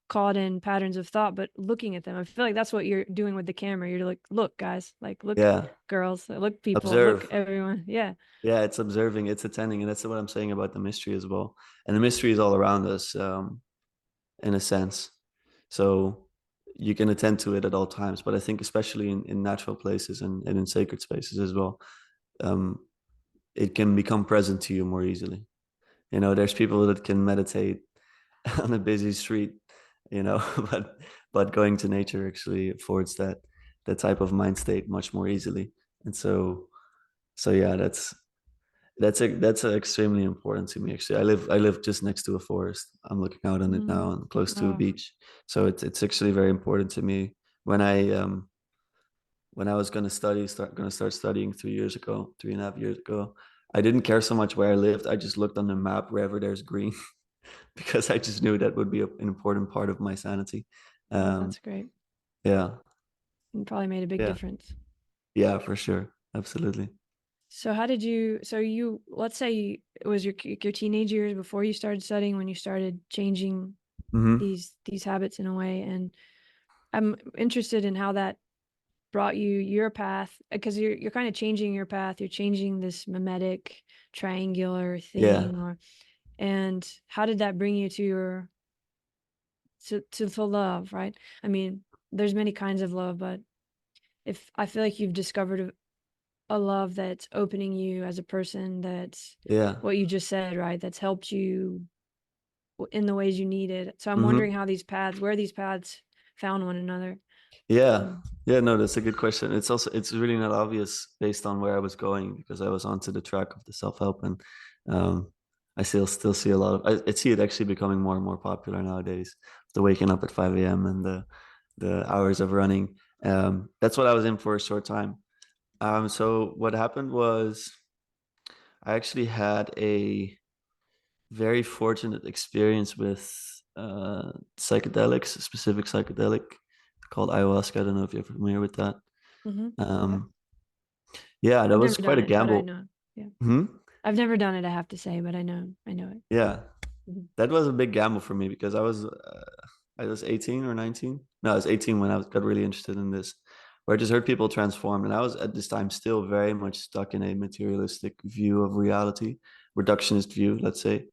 A: caught in patterns of thought, but looking at them. I feel like that's what you're doing with the camera. You're like, look, guys, like, look,
B: Yeah.
A: girls, look, people, look,
B: Observe.
A: everyone. Yeah.
B: Yeah, it's observing, it's attending, and that's what I'm saying about the mystery as well. And the mystery is all around us, in a sense. So you can attend to it at all times. But I think especially in natural places and in sacred spaces as well, um, it can become present to you more easily. You know, there's people that can meditate on a busy street, you know, but going to nature actually affords that type of mind state much more easily. And so yeah, that's extremely important to me. Actually, I live just next to a forest. I'm looking out on it
A: Mm.
B: now and close to a
A: Oh.
B: beach. So it's actually very important to me. When I was gonna start studying 3 years ago, 3.5 years ago, I didn't care so much where I lived. I just looked on the map wherever there's green because I just knew that would be an important part of my sanity.
A: Oh,
B: Um,
A: that's great.
B: yeah,
A: And probably made a big
B: yeah,
A: difference.
B: yeah, for sure, absolutely.
A: So how did you, so you, let's say it was your teenage years before you started studying when you started changing
B: Hmm.
A: these habits in a way. And I'm interested in how that brought you your path because you're kind of changing your path. You're changing this mimetic triangular
B: Yeah,
A: thing and how did that bring you to to love, right? I mean, there's many kinds of love, but if I feel like you've discovered a love that's opening you as a person, that's
B: yeah.
A: what you just said, right? That's helped you in the ways you needed. So I'm wondering
B: Hmm.
A: how where these paths found one another.
B: Yeah.
A: Um,
B: Yeah, no, that's a good question. It's really not obvious based on where I was going because I was onto the track of the self-help, and um I still see a lot of I see it actually becoming more and more popular nowadays. The waking up at 5 a.m. and the hours of running. That's what I was in for a short time. So what happened was I actually had a very fortunate experience with psychedelics, a specific psychedelic called ayahuasca. I don't know if you're familiar with that.
A: yeah.
B: Um, yeah, that
A: I've
B: was
A: never
B: quite
A: done
B: a
A: it, but I
B: gamble.
A: know. Yeah.
B: Hmm.
A: I've never done it, I have to say, but I know it.
B: Yeah,
A: Mhm.
B: that was a big gamble for me because I was 18 or 19. No, I was 18 when got really interested in this, where I just heard people transform, and I was at this time still very much stuck in a materialistic view of reality, reductionist view, let's say.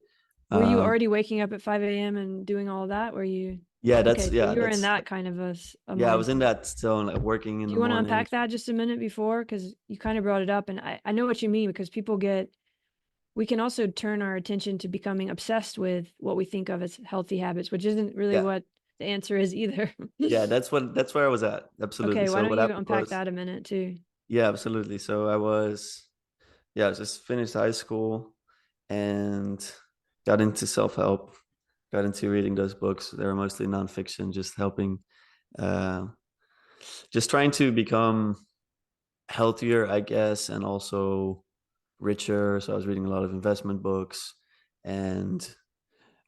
A: Were you
B: Um,
A: already waking up at 5 a.m. and doing all that? Were you
B: yeah,
A: okay? So you were in
B: that's
A: that kind of a
B: yeah, I was in
A: mindset.
B: that zone, like working in
A: Do
B: the
A: you want to
B: morning.
A: unpack that just a minute before? Because you kind of brought it up, and I know what you mean because people get we can also turn our attention to becoming obsessed with what we think of as healthy habits, which isn't really
B: Yeah.
A: what the answer is either.
B: Yeah, that's where I was at. Absolutely.
A: Okay, why
B: So
A: don't
B: what
A: you
B: happened
A: unpack
B: was,
A: that a minute too?
B: yeah, absolutely. So I just finished high school and got into self-help, got into reading those books. They were mostly nonfiction, just helping, uh, just trying to become healthier, I guess, and also richer. So I was reading a lot of investment books, and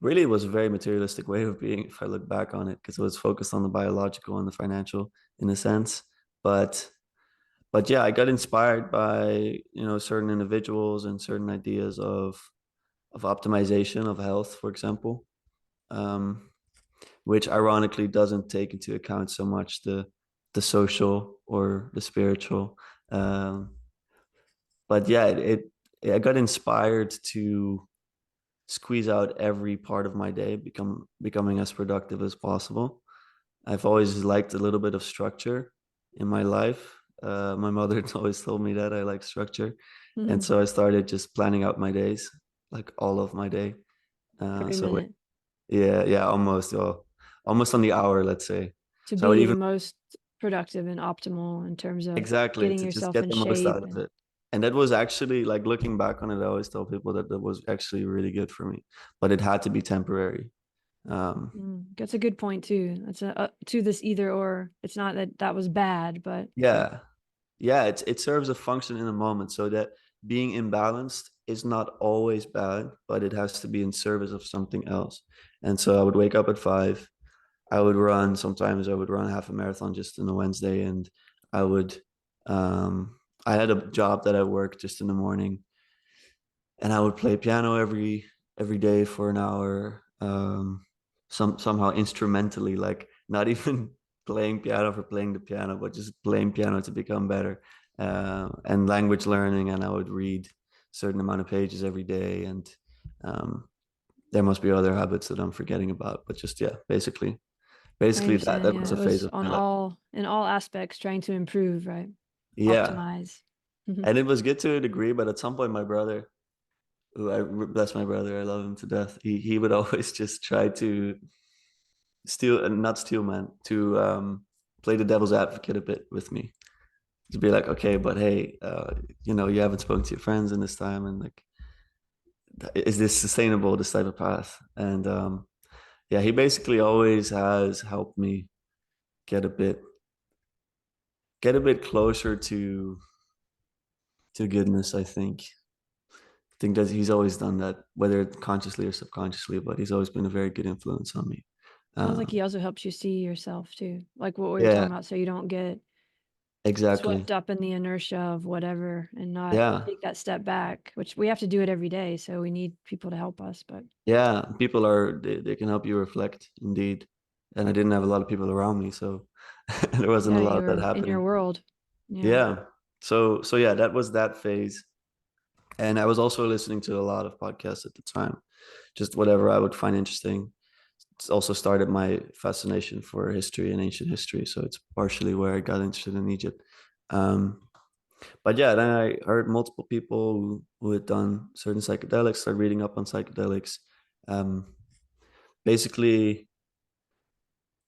B: really it was a very materialistic way of being if I look back on it, because it was focused on the biological and the financial in a sense. But yeah, I got inspired by, certain individuals and certain ideas of optimization of health, for example, um, which ironically doesn't take into account so much the social or the spiritual. Um, but yeah, I got inspired to squeeze out every part of my day, becoming as productive as possible. I've always liked a little bit of structure in my life. My mother always told me that I like structure, and so I started just planning out my days, like all of my day.
A: Every
B: So
A: minute
B: yeah, yeah, almost on the hour, let's say.
A: to
B: So I would
A: be
B: even
A: most productive and optimal in terms of
B: exactly
A: getting
B: to just
A: yourself
B: get
A: in
B: the most
A: shape
B: out of
A: and
B: it. And that was actually, like, looking back on it, I always tell people that that was actually really good for me, but it had to be temporary.
A: that's a good point too. That's to this either or. It's not that that was bad, but
B: Yeah, yeah, it serves a function in a moment, so that being imbalanced is not always bad, but it has to be in service of something else. And so I would wake up at 5. I would run. Sometimes I would run half a marathon just on a Wednesday, and I would. Um, I had a job that I worked just in the morning, and I would play piano every day for an hour. Somehow instrumentally, like not even playing piano for playing the piano, but just playing piano to become better. And language learning, and I would read a certain amount of pages every day, and um, there must be other habits that I'm forgetting about, but just yeah,
A: I
B: basically that
A: understand.
B: was
A: Yeah,
B: a
A: it
B: phase
A: was
B: of
A: on
B: my life.
A: all in all aspects trying to improve, right?
B: Yeah,
A: Optimize.
B: and it was good to a degree, but at some point, my brother, who I bless my brother, I love him to death. He would always just try to steal, and not steal, man, to play the devil's advocate a bit with me. To be like, okay, but hey, you haven't spoken to your friends in this time, and like, is this sustainable? This type of path, and yeah, he basically always has helped me get a bit closer to goodness. I think that he's always done that, whether consciously or subconsciously, but he's always been a very good influence on me.
A: Sounds like he
B: Um,
A: also helps you see yourself too, like what we were
B: yeah,
A: talking about, so you don't get
B: exactly.
A: swept up in the inertia of whatever and not
B: Yeah,
A: take that step back, which we have to do it every day. So we need people to help us. But
B: yeah. They can help you reflect, indeed. And I didn't have a lot of people around me, so there wasn't a
A: yeah,
B: lot of that
A: you're in your
B: happening.
A: world. Yeah.
B: Yeah. So yeah, that was that phase. And I was also listening to a lot of podcasts at the time, just whatever I would find interesting. It's also started my fascination for history and ancient history. So it's partially where I got interested in Egypt. Um, but yeah, then I heard multiple people who had done certain psychedelics, started reading up on psychedelics. Um, Basically,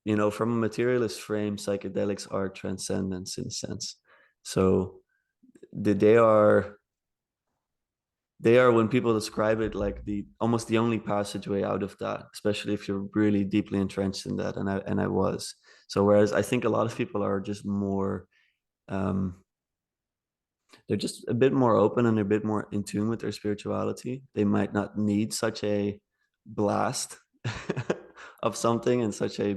B: from a materialist frame, psychedelics are transcendence in a sense. So they are when people describe it, like the almost the only passageway out of that, especially if you're really deeply entrenched in that, and I was. So whereas I think a lot of people are just more, um they're just a bit more open and a bit more in tune with their spirituality, they might not need such a blast of something, and such a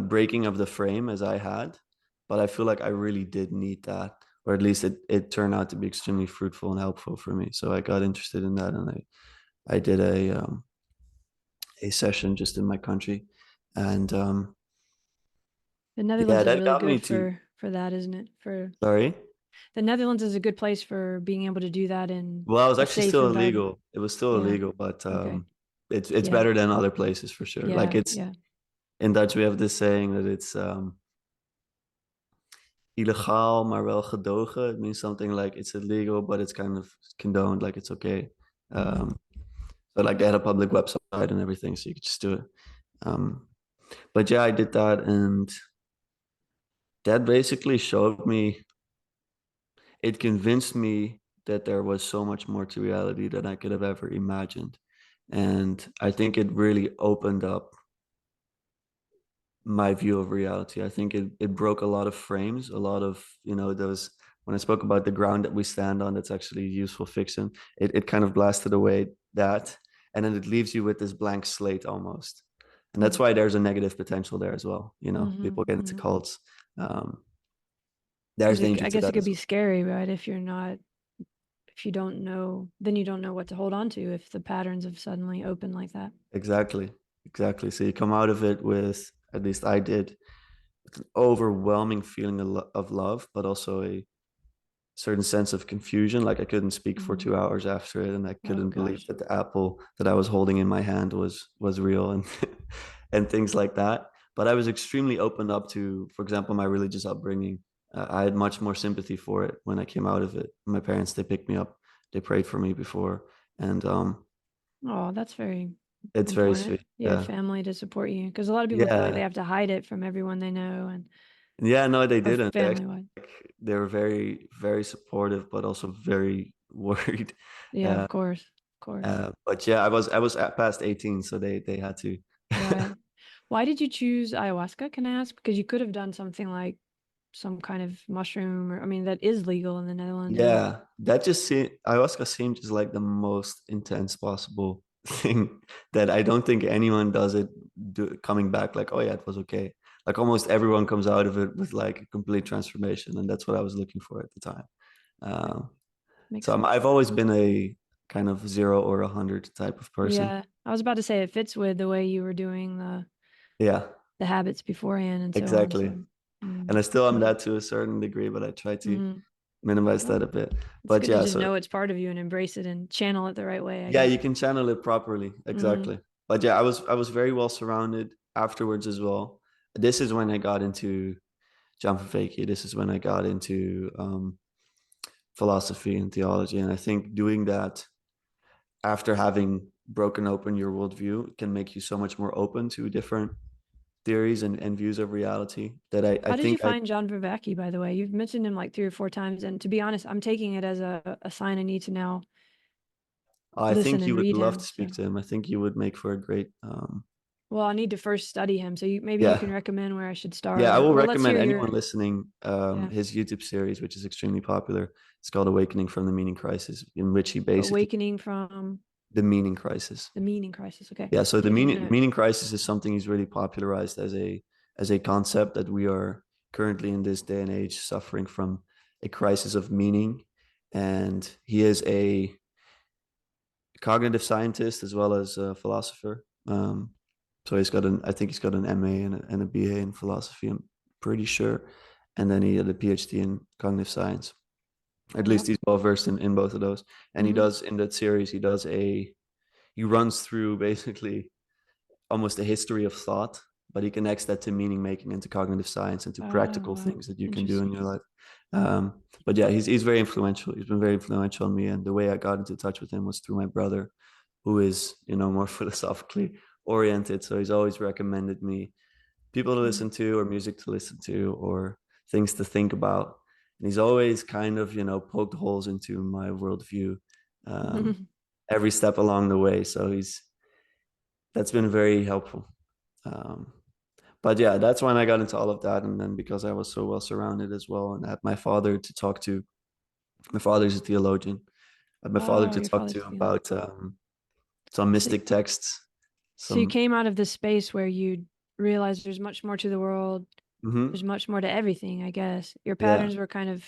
B: breaking of the frame as I had. But I feel like I really did need that, or at least it turned out to be extremely fruitful and helpful for me. So I got interested in that, and I did a session just in my country, and
A: The
B: yeah,
A: Netherlands is
B: that
A: really
B: got me
A: good
B: to.
A: for that, isn't it? For
B: Sorry.
A: the Netherlands is a good place for being able to do that in
B: Well, I was
A: a
B: actually
A: safe
B: still
A: environment.
B: illegal. It was still
A: Yeah.
B: illegal, but
A: Okay.
B: it's
A: Yeah.
B: better than other places for sure. Like,
A: Yeah.
B: it's
A: Yeah.
B: in Dutch we have this saying that illegaal, maar wel gedogen. It means something like it's illegal, but it's kind of condoned, like it's okay.
A: Mm-hmm.
B: So like they had a public website and everything, so you could just do it. But yeah, I did that, and that basically showed me, it convinced me that there was so much more to reality than I could have ever imagined. And I think it really opened up my view of reality. I think it broke a lot of frames, a lot of, those, when I spoke about the ground that we stand on, that's actually useful fiction, it kind of blasted away that. And then it leaves you with this blank slate almost. And that's why there's a negative potential there as well.
A: Mm-hmm.
B: People get into
A: Mm-hmm.
B: cults. There's
A: Because
B: danger
A: I
B: to
A: guess it
B: that
A: could
B: as
A: be
B: well.
A: scary, right? If you don't know, then you don't know what to hold on to if the patterns have suddenly opened like that.
B: Exactly. Exactly. So you come out of it with, at least I did, with an overwhelming feeling of love, but also a certain sense of confusion. Like I couldn't speak for
A: Mm-hmm.
B: 2 hours after it, and I
A: Oh
B: couldn't believe
A: gosh.
B: that the apple that I was holding in my hand was real, and and things like that. But I was extremely opened up to, for example, my religious upbringing. I had much more sympathy for it when I came out of it. My parents, they picked me up, they prayed for me before, and
A: Oh, that's very
B: it's very
A: important.
B: sweet.
A: You have
B: Yeah,
A: family to support you because a lot of people feel like they
B: yeah,
A: have to hide it from everyone they know and
B: yeah. No, they
A: or
B: didn't. They
A: family
B: actually,
A: wide.
B: they were very, very supportive, but also very worried.
A: Yeah,
B: Uh,
A: of course. Of course.
B: but yeah, I was at past 18, so they had to.
A: Right. Why did you choose ayahuasca, can I ask? Because you could have done something like some kind of mushroom or I mean that is legal in the Netherlands and
B: Yeah, that just ayahuasca seemed just like the most intense possible thing, that I don't think anyone does it coming back like, oh yeah, it was okay. Like almost everyone comes out of it with like a complete transformation, and that's what I was looking for at the time.
A: right.
B: Um,
A: Makes
B: so
A: sense.
B: I've always been a kind of 0 or 100 type of person.
A: Yeah. I was about to say it fits with the way you were doing
B: Yeah,
A: the habits beforehand and so on.
B: exactly.
A: So mm,
B: And I still
A: makes
B: am
A: sense.
B: that to a certain degree, but I try to
A: Mm-hmm.
B: minimize
A: Well,
B: that a bit.
A: it's
B: But
A: good to
B: yeah,
A: just
B: so
A: know it's part of you and embrace it and channel it the right way, I
B: yeah,
A: guess.
B: you can channel it properly.
A: Mm-hmm.
B: Exactly. But yeah, I was very well surrounded afterwards as well. This is when I got into John Faveki. This is when I got into philosophy and theology. And I think doing that after having broken open your worldview can make you so much more open to different theories and views of reality that I
A: How did you
B: think
A: find John Vervaeke, by the way? You've mentioned him like 3 or 4 times, and to be honest, I'm taking it as a sign I need to now
B: I
A: listen
B: think you
A: and
B: would
A: read
B: love to
A: him.
B: speak
A: So,
B: to him. I think you would make for a great
A: well, I need to first study him. So maybe you
B: yeah.
A: can recommend where I should
B: Yeah,
A: start,
B: I
A: or
B: will
A: well, let's
B: recommend
A: hear
B: anyone
A: your
B: listening
A: yeah
B: his YouTube series, which is extremely popular. It's called Awakening from the Meaning Crisis, in which he basically
A: awakening from
B: the meaning crisis.
A: the meaning crisis. Okay,
B: Yeah, so the
A: taking
B: meaning
A: notes.
B: meaning crisis is something he's really popularized as a concept that we are currently in this day and age suffering from a crisis of meaning. And he is a cognitive scientist as well as a philosopher. So I think he's got an MA and a BA in philosophy, I'm pretty sure. And then he had a PhD in cognitive science. At least
A: Well,
B: he's well versed in both of those. And he
A: mm-hmm.
B: does, in that series, he runs through basically almost a history of thought, but he connects that to meaning making and to cognitive science and to
A: Oh,
B: practical
A: wow,
B: things that you can do in
A: interesting.
B: your life. But yeah, he's very influential. He's been very influential on me. And the way I got into touch with him was through my brother, who is, more philosophically oriented. So he's always recommended me people to
A: Mm.
B: listen to or music to listen to or things to think about. And he's always kind of, poked holes into my worldview every step along the way. So that's been very helpful. Um, but yeah, that's when I got into all of that. And then because I was so well surrounded as well and I had my father to talk to, my father's a theologian. I had my father
A: Oh,
B: to
A: your
B: talk
A: father's
B: to
A: feeling.
B: about some
A: So,
B: mystic texts.
A: so you
B: Some,
A: came out of this space where you realized there's much more to the world. There's
B: mhm,
A: much more to everything, I guess. Your
B: yeah,
A: patterns were kind of,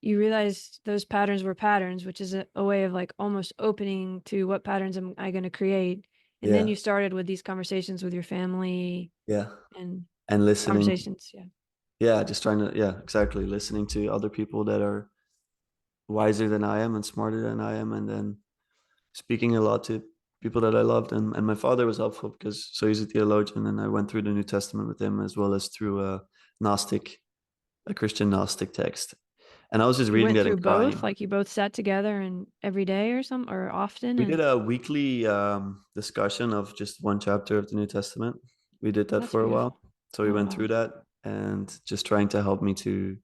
A: you realized those patterns were patterns, which is a way of like almost opening to what patterns am I going to create. And then
B: yeah,
A: you started with these conversations with your family
B: yeah.
A: and
B: And listening,
A: conversations. Yeah.
B: yeah, just trying to, yeah, exactly. Listening to other people that are wiser than I am and smarter than I am. And then speaking a lot to people that I loved. And my father was helpful so he's a theologian, and I went through the New Testament with him as well as through Gnostic a Christian Gnostic text. And I was just
A: You
B: reading
A: went
B: that and
A: through both,
B: crying.
A: like you both sat together and every day or some or often,
B: We
A: and
B: did a weekly discussion of just one chapter of the New Testament. We did that
A: that's
B: for a
A: beautiful.
B: while. So we
A: Oh
B: went
A: wow.
B: through that and just trying to help me to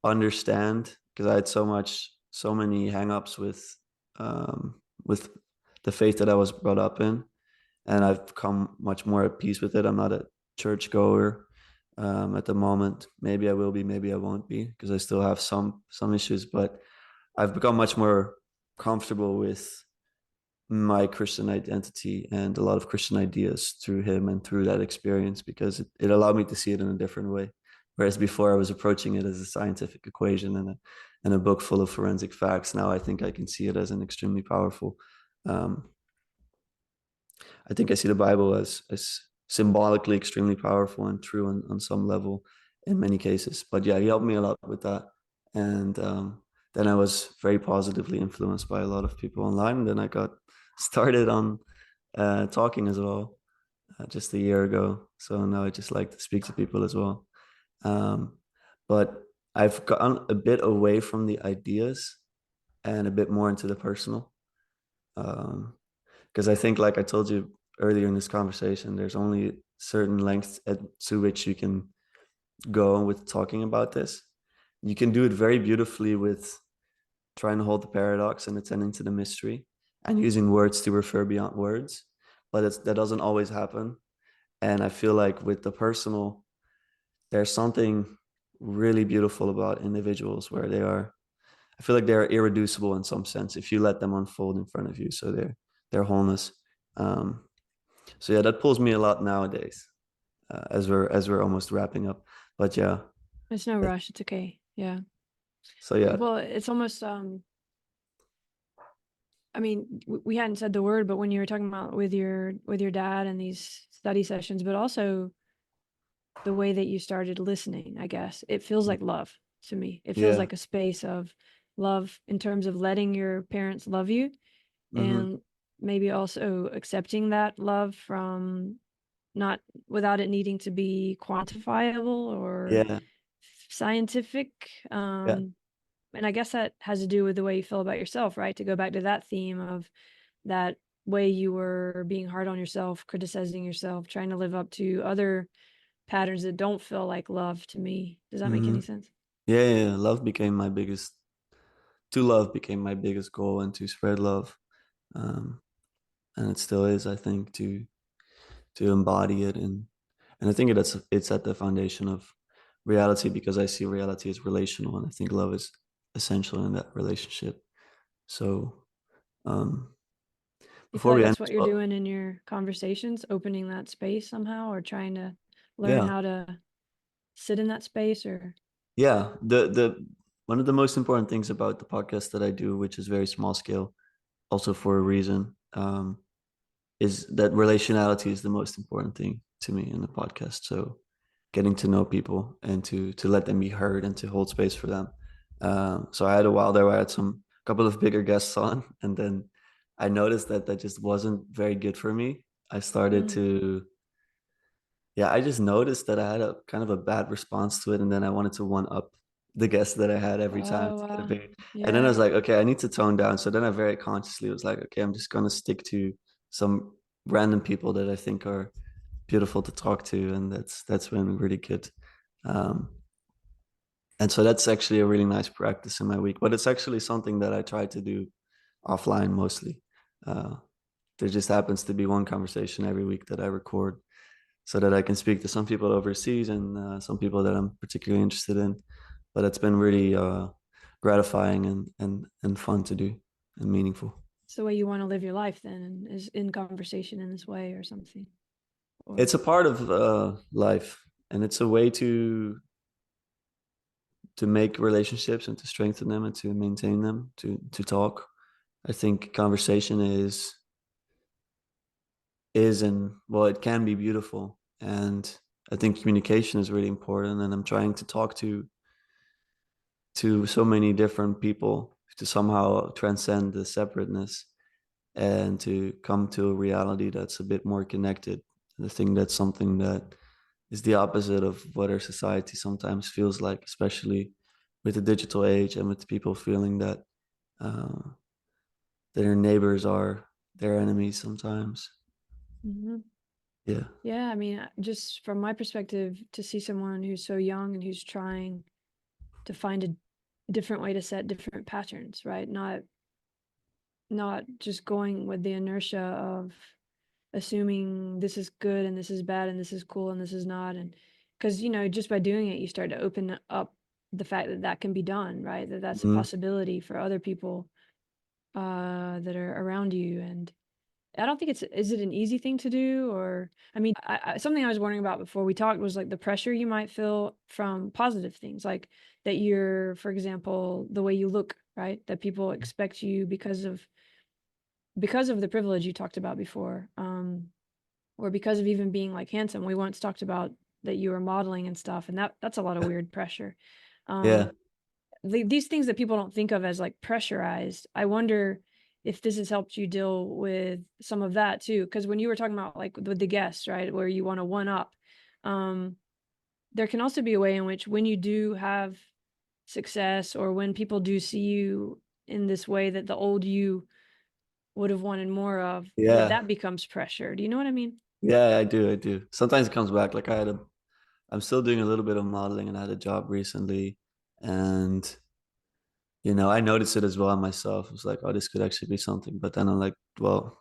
B: understand, because I had so many hangups with the faith that I was brought up in, and
A: Mm.
B: I've come much more at peace with it. I'm not a churchgoer at the moment. Maybe I will be, maybe I won't be, because I still have some issues. But I've become much more comfortable with my Christian identity and a lot of Christian ideas through him and through that experience, because it allowed me to see it in a different way. Whereas before I was approaching it as a scientific equation and a book full of forensic facts. Now I think I can see it as an extremely powerful. Um, I think I see the Bible as symbolically extremely powerful and true on some level in many cases. But yeah, he helped me a lot with that. And then I was very positively influenced by a lot of people online. And then I got started on talking as well just a year ago. So now I just like to speak to people as well. Um, but I've gotten a bit away from the ideas and a bit more into the personal. Because I think, like I told you earlier in this conversation, there's only certain lengths to which you can go with talking about this. You can do it very beautifully with trying to hold the paradox and attending to the mystery and using words to refer beyond words, but that doesn't always happen. And I feel like with the personal, there's something really beautiful about individuals where I feel like they're irreducible in some sense if you let them unfold in front of you. So their wholeness. Um, so yeah, that pulls me a lot nowadays as we're almost wrapping up. But yeah,
A: There's no
B: that,
A: rush. It's okay. Yeah.
B: so yeah,
A: Well, it's almost I mean, we hadn't said the word, but when you were talking about with your dad and these study sessions, but also the way that you started listening, I guess it feels like love to me. It feels
B: yeah,
A: like a space of love in terms of letting your parents love you,
B: mm-hmm.
A: and maybe also accepting that love from not without it needing to be quantifiable or
B: Yeah,
A: scientific.
B: yeah,
A: And I guess that has to do with the way you feel about yourself, right? To go back to that theme of that way you were being hard on yourself, criticizing yourself, trying to live up to other patterns that don't feel like love to me. Does that make
B: mm-hmm.
A: any sense?
B: Yeah. Love became my biggest. To love became my biggest goal, and to spread love, um, and it still is. I think to embody it, and I think it's at the foundation of reality, because I see reality as relational, and I think love is essential in that relationship. So um,
A: You feel
B: before
A: like
B: we end
A: that's what
B: as
A: you're
B: well,
A: doing in your conversations, opening that space somehow, or trying to learn
B: yeah,
A: how to sit in that space, or
B: yeah. The one of the most important things about the podcast that I do, which is very small scale, also for a reason, is that relationality is the most important thing to me in the podcast. So getting to know people and to let them be heard and to hold space for them. So I had a while there where I had some couple of bigger guests on, and then I noticed that that just wasn't very good for me. I started
A: mm.
B: to, yeah, I just noticed that I had a kind of a bad response to it, and then I wanted to one up the guests that I had every time
A: Oh
B: to get a big. And then I
A: yeah.
B: was like, okay, I need to tone down. So then I very consciously was like, okay, I'm just gonna stick to some random people that I think are beautiful to talk to, and that's been really good. Um, and so that's actually a really nice practice in my week, but it's actually something that I try to do offline mostly. Uh, there just happens to be one conversation every week that I record so that I can speak to some people overseas and some people that I'm particularly interested in. But it's been really gratifying and fun to do and meaningful.
A: It's the way you want to live your life then, and is in conversation in this way or something.
B: It's
A: Or
B: a part of life, and it's a way to make relationships and to strengthen them and to maintain them, to talk. I think conversation is and well, it can be beautiful, and I think communication is really important. And I'm trying to talk to so many different people to somehow transcend the separateness and to come to a reality that's a bit more connected. And I think that's something that is the opposite of what our society sometimes feels like, especially with the digital age and with people feeling that uh, their neighbors are their enemies sometimes.
A: Mm-hmm.
B: Yeah.
A: Yeah, I mean, just from my perspective, to see someone who's so young and who's trying to find a different way to set different patterns, right? Not just going with the inertia of assuming this is good and this is bad and this is cool and this is not. And because, just by doing it, you start to open up the fact that that can be done, right? That's a
B: Mhm.
A: possibility for other people that are around you. And I don't think is it an easy thing to do? Or, I mean, something I was wondering about before we talked was like the pressure you might feel from positive things, like that you're, for example, the way you look, right? That people expect you because of the privilege you talked about before, or because of even being like handsome. We once talked about that you were modeling and stuff, and that's a lot of weird pressure.
B: Yeah.
A: These things that people don't think of as like pressurized. I wonder if this has helped you deal with some of that too. Because when you were talking about like with the guests, right, where you want to one up, um, there can also be a way in which when you do have success, or when people do see you in this way that the old you would have wanted more of, that
B: Yeah.
A: that becomes pressure. Do you know what I mean?
B: Yeah, I do. I do. Sometimes it comes back. Like I'm still doing a little bit of modeling and I had a job recently. And, I noticed it as well myself. It was like, oh, this could actually be something. But then I'm like, well,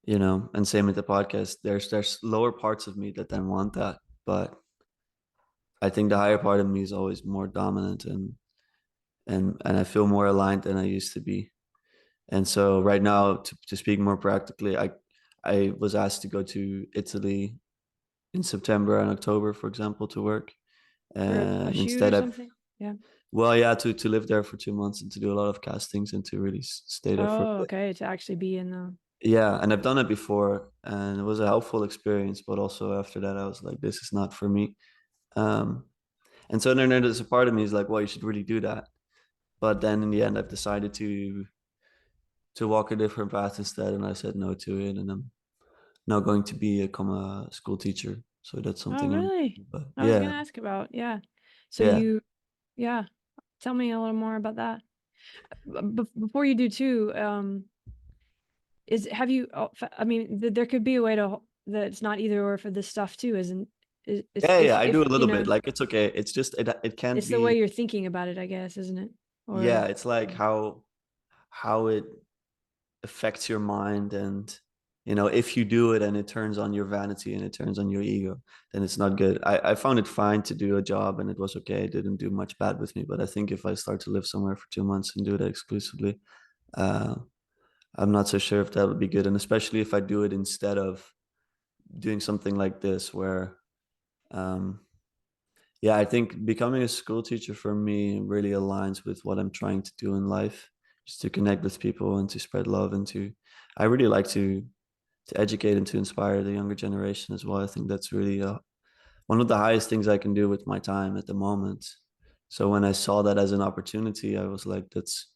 B: and same with the podcast. There's lower parts of me that then want that. But I think the higher part of me is always more dominant and I feel more aligned than I used to be. And so right now, to speak more practically, I was asked to go to Italy in September and October, for example, to work.
A: For a
B: And
A: shoot or
B: instead,
A: something? Yeah.
B: well, yeah, to live there for 2 months and to do a lot of castings and to really stay there for a
A: Oh,
B: bit.
A: okay. To actually be in the.
B: Yeah, and I've done it before, and it was a helpful experience. But also after that, I was like, this is not for me. Um, and so then there's a part of me is like, well, you should really do that. But then in the end, I've decided to walk a different path instead, and I said no to it, and I'm now going to become a school teacher. So that's
A: Oh,
B: something I'm.
A: really?
B: But
A: I was
B: yeah,
A: gonna ask about, yeah. So
B: yeah,
A: yeah. Tell me a little more about that. Before you do too, have you? I mean, there could be a way to that it's not either or for this stuff too, isn't? Is
B: yeah, yeah. I do
A: if
B: a little bit. Like it's okay. It's just it can't
A: it's the way
B: be.
A: you're thinking about it, I guess, isn't it?
B: Yeah,
A: Or
B: it's like how it affects your mind, and if you do it and it turns on your vanity and it turns on your ego, then it's not good. I found it fine to do a job and it was okay. It didn't do much bad with me. But I think if I start to live somewhere for 2 months and do that exclusively, uh, I'm not so sure if that would be good. And especially if I do it instead of doing something like this, where, um, yeah, I think becoming a school teacher for me really aligns with what I'm trying to do in life, just to connect with people and to spread love and I really like to educate and to inspire the younger generation as well. I think that's really one of the highest things I can do with my time at the moment. So when I saw that as an opportunity, I was like, that's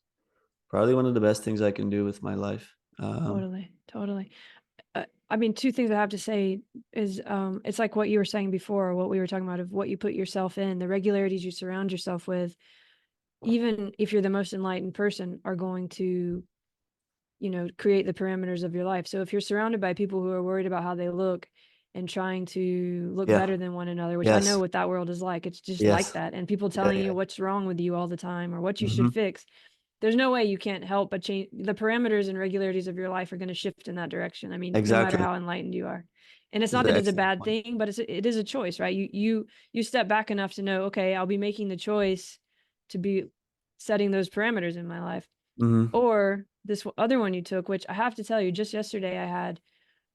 B: probably one of the best things I can do with my life.
A: totally, totally. I mean, two things I have to say is it's like what you were saying before, what we were talking about of what you put yourself in, the regularities you surround yourself with, even if you're the most enlightened person, are going to, create the parameters of your life. So if you're surrounded by people who are worried about how they look and trying to look
B: Yeah.
A: better than one another, which I know
B: Yes.
A: what that world is like, it's just like
B: Yes.
A: that. And people
B: Yeah.
A: telling you
B: Yeah.
A: what's wrong with you all the time or what you should
B: Hmm.
A: fix, there's no way you can't help but change the parameters and regularities of your life are going to shift in that direction. I mean, no matter
B: Exactly.
A: how enlightened you are. And it's
B: It's
A: not
B: an
A: that it's a
B: excellent
A: bad
B: point.
A: thing, but it is a choice, right? You step back enough to know, okay, I'll be making the choice to be setting those parameters in my life.
B: Hmm.
A: Or this other one you took, which I have to tell you, just yesterday I had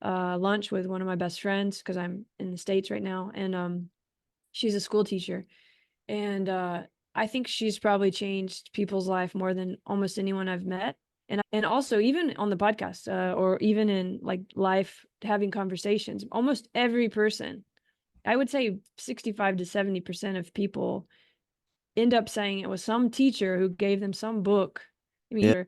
A: lunch with one of my best friends because I'm in the States right now, and she's a school teacher, and I think she's probably changed people's life more than almost anyone I've met. And also even on the podcast, or even in like life having conversations, almost every person, I would say 65 to 70% of people end up saying it was some teacher who gave them some book. I
B: Yeah.
A: mean,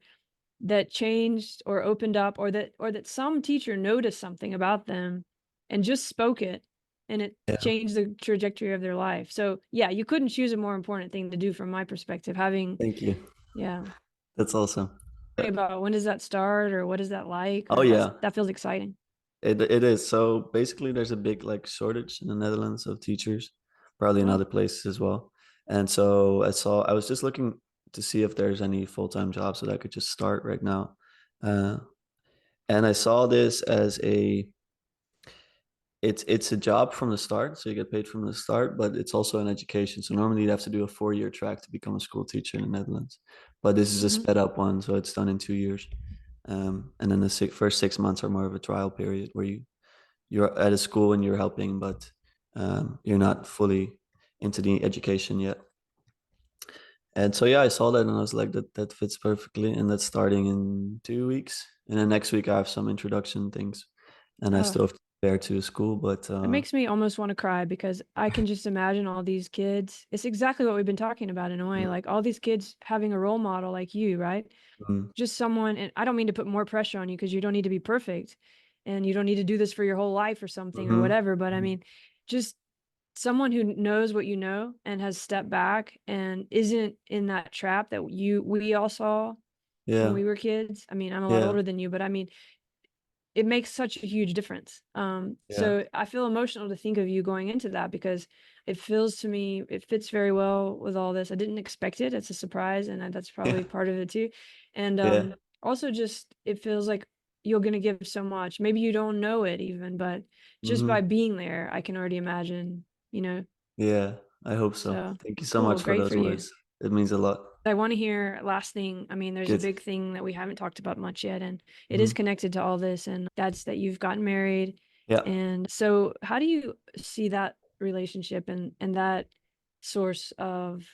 A: that changed or opened up, or that some teacher noticed something about them and just spoke it, and it
B: Yeah.
A: changed the trajectory of their life. So yeah, you couldn't choose a more important thing to do from my perspective. Having,
B: Thank you.
A: yeah.
B: That's awesome. Yeah.
A: About when does that start, or what is that like,
B: Oh
A: or
B: yeah.
A: that feels exciting.
B: It is. So basically there's a big like shortage in the Netherlands of teachers, probably in
A: Oh,
B: other places as well. And so I was just looking to see if there's any full-time jobs that I could just start right now. Uh, and I saw this as it's a job from the start, so you get paid from the start, but it's also an education. So normally you'd have to do a 4-year track to become a school teacher in the Netherlands, but this is a
A: mm-hmm.
B: sped up one, so it's done in 2 years. And then the first 6 months are more of a trial period where you're at a school and you're helping, but you're not fully into the education yet. And so yeah, I saw that and I was like, that fits perfectly, and that's starting in 2 weeks. And then next week I have some introduction things, and I
A: Oh,
B: still have to prepare to a school, but
A: it makes me almost want to cry, because I can just imagine all these kids. It's exactly what we've been talking about in a way, like all these kids having a role model like you, right?
B: mm,
A: Just someone, and I don't mean to put more pressure on you, because you don't need to be perfect and you don't need to do this for your whole life or something or
B: mm-hmm,
A: whatever. But I mean, just someone who knows what you know and has stepped back and isn't in that trap that we all saw when
B: yeah,
A: we were kids. I mean, I'm a lot
B: yeah,
A: older than you, but I mean, it makes such a huge difference.
B: yeah,
A: So I feel emotional to think of you going into that, because it feels to me it fits very well with all this. I didn't expect it. It's a surprise, and that's
B: yeah,
A: probably part of it too. And
B: yeah,
A: also just it feels like you're gonna give so much. Maybe you don't know it even, but just by
B: mm-hmm,
A: being there, I can already imagine, you know.
B: yeah. I hope so.
A: So
B: Thank you so
A: cool,
B: much for
A: great for
B: those
A: you.
B: words. It means a lot.
A: I want to hear last thing. I mean, there's a
B: Good.
A: big thing that we haven't talked about much yet, and it is
B: Mm-hmm.
A: connected to all this, and that's that you've gotten married.
B: Yeah.
A: And so how do you see that relationship and that source of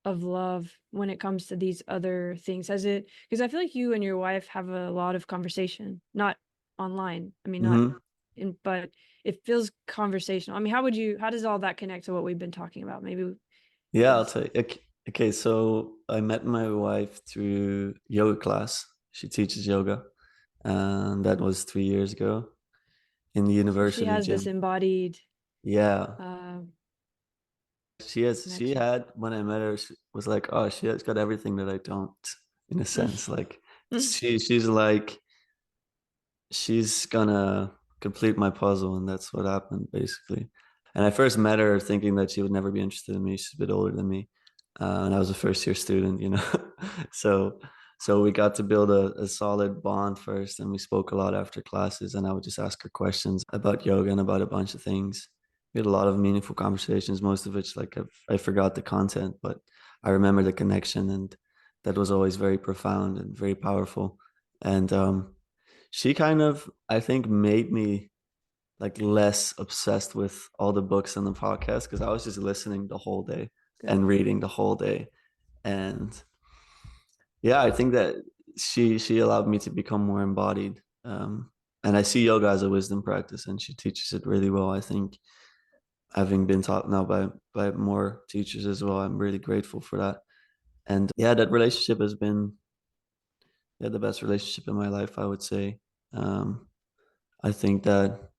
A: love when it comes to these other things? Has it, because I feel like you and your wife have a lot of conversation, not online. I mean, not
B: Mm-hmm.
A: in, but it feels conversational. I mean, how does all that connect to what we've been talking about? Maybe
B: Yeah, I'll
A: is,
B: tell you. Okay, okay, so I met my wife through yoga class. She teaches yoga, and that was 3 years ago in the
A: so she
B: university
A: has this
B: gym.
A: embodied
B: Yeah,
A: uh
B: she
A: connection.
B: had when I met her, she was like, oh, she has got everything that I don't, in a sense. Like she's like she's gonna complete my puzzle, and that's what happened basically. And I first met her thinking that she would never be interested in me. She's a bit older than me, and I was a first year student, so so we got to build a solid bond first, and we spoke a lot after classes, and I would just ask her questions about yoga and about a bunch of things. We had a lot of meaningful conversations, most of which like I forgot the content, but I remember the connection, and that was always very profound and very powerful. And she kind of, I think, made me like less obsessed with all the books and the podcast, because I was just listening the whole day
A: Good.
B: and reading the whole day. And yeah, I think that she allowed me to become more embodied. And I see yoga as a wisdom practice, and she teaches it really well. I think, having been taught now by more teachers as well, I'm really grateful for that. And yeah, that relationship has been, yeah, the best relationship in my life, I would say. Um, I think that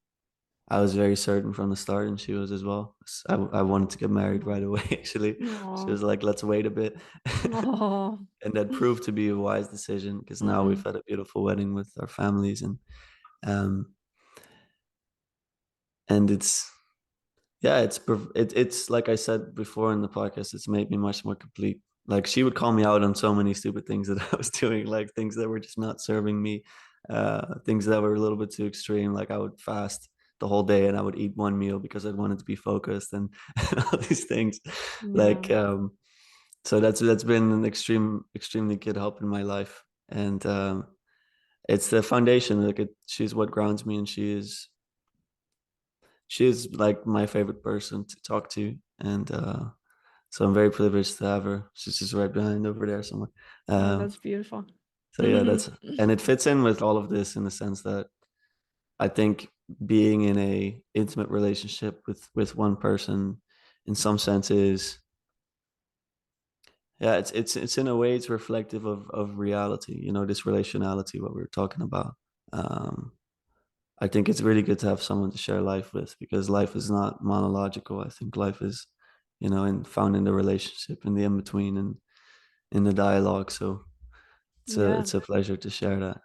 B: I was very certain from the start, and she was as well. I wanted to get married
A: Oh,
B: right away, actually. She
A: no.
B: was like, let's wait a bit.
A: Oh.
B: And that proved to be a wise decision, because now we've
A: Mm-mm.
B: had a beautiful wedding with our families. Um, and yeah, it's like I said before in the podcast, it's made me much more complete. Like she would call me out on so many stupid things that I was doing, like things that were just not serving me, things that were a little bit too extreme. Like I would fast the whole day and I would eat one meal because I wanted to be focused, and all these things.
A: Yeah.
B: Like so that's been an extremely good help in my life. And it's the foundation. Like she's what grounds me, and she's like my favorite person to talk to. And so I'm very privileged to have her. She's just right behind over there somewhere.
A: Oh,
B: um
A: that's beautiful.
B: so yeah, and it fits in with all of this in the sense that I think being in a intimate relationship with one person in some sense is, yeah, it's in a way it's reflective of reality, this relationality, what we were talking about. um I think it's really good to have someone to share life with, because life is not monological. I think life is, found in the relationship, in the in between, and in the dialogue. So
A: Yeah.
B: it's a pleasure to share that.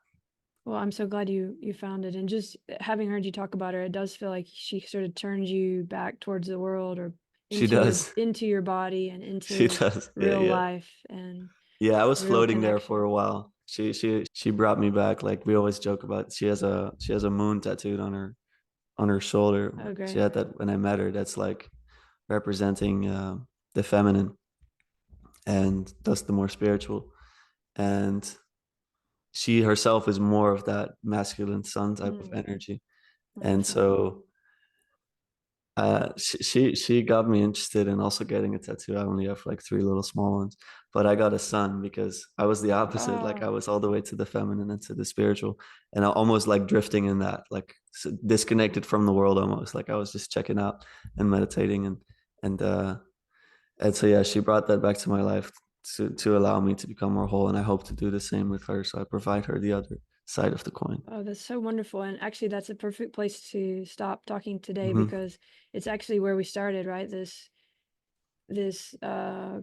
A: Well, I'm so glad you found it. And just having heard you talk about her, it does feel like she sort of turns you back towards the world or
B: She does.
A: into your body and
B: She
A: into
B: does. Yeah,
A: real
B: yeah.
A: life and
B: Yeah, I was
A: real
B: floating there for
A: connection.
B: a while. She brought me back. Like we always joke about, she has a moon tattooed on her shoulder.
A: Oh,
B: She
A: great.
B: had that when I met her. That's like representing the feminine, and thus the more spiritual. And she herself is more of that masculine sun type of
A: Mm,
B: energy. And
A: wonderful.
B: so she got me interested in also getting a tattoo. I only have like three little small ones, but I got a son because I was the opposite. Like
A: Oh,
B: I was all the way to the feminine and to the spiritual, and I almost like drifting in that, like disconnected from the world almost. Like I was just checking out and meditating, and and so yeah, she brought that back to my life to allow me to become more whole, and I hope to do the same with her. So I provide her the other side of the coin.
A: oh, that's so wonderful. And actually, that's a perfect place to stop talking today
B: Hmm.
A: because it's actually where we started, right? This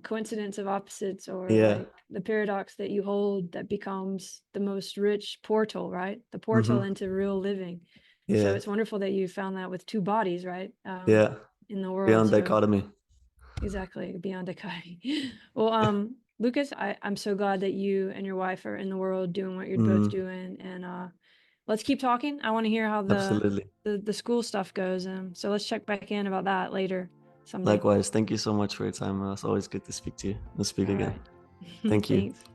A: coincidence of opposites or
B: Yeah.
A: like the paradox that you hold that becomes the most rich portal, right? The portal
B: Hmm.
A: into real living. So
B: Yeah.
A: it's wonderful that you found that with two bodies, right?
B: Yeah.
A: In the world.
B: Beyond
A: So
B: dichotomy.
A: exactly, beyond dichotomy. Well, Lucas, I'm so glad that you and your wife are in the world doing what you're both
B: Mm,
A: doing, and let's keep talking. I want to hear how
B: absolutely.
A: the school stuff goes. So let's check back in about that later someday.
B: Likewise. Thank you so much for your time. It's always good to speak to you. We'll speak
A: All
B: again.
A: right.
B: Thank you.
A: Thanks.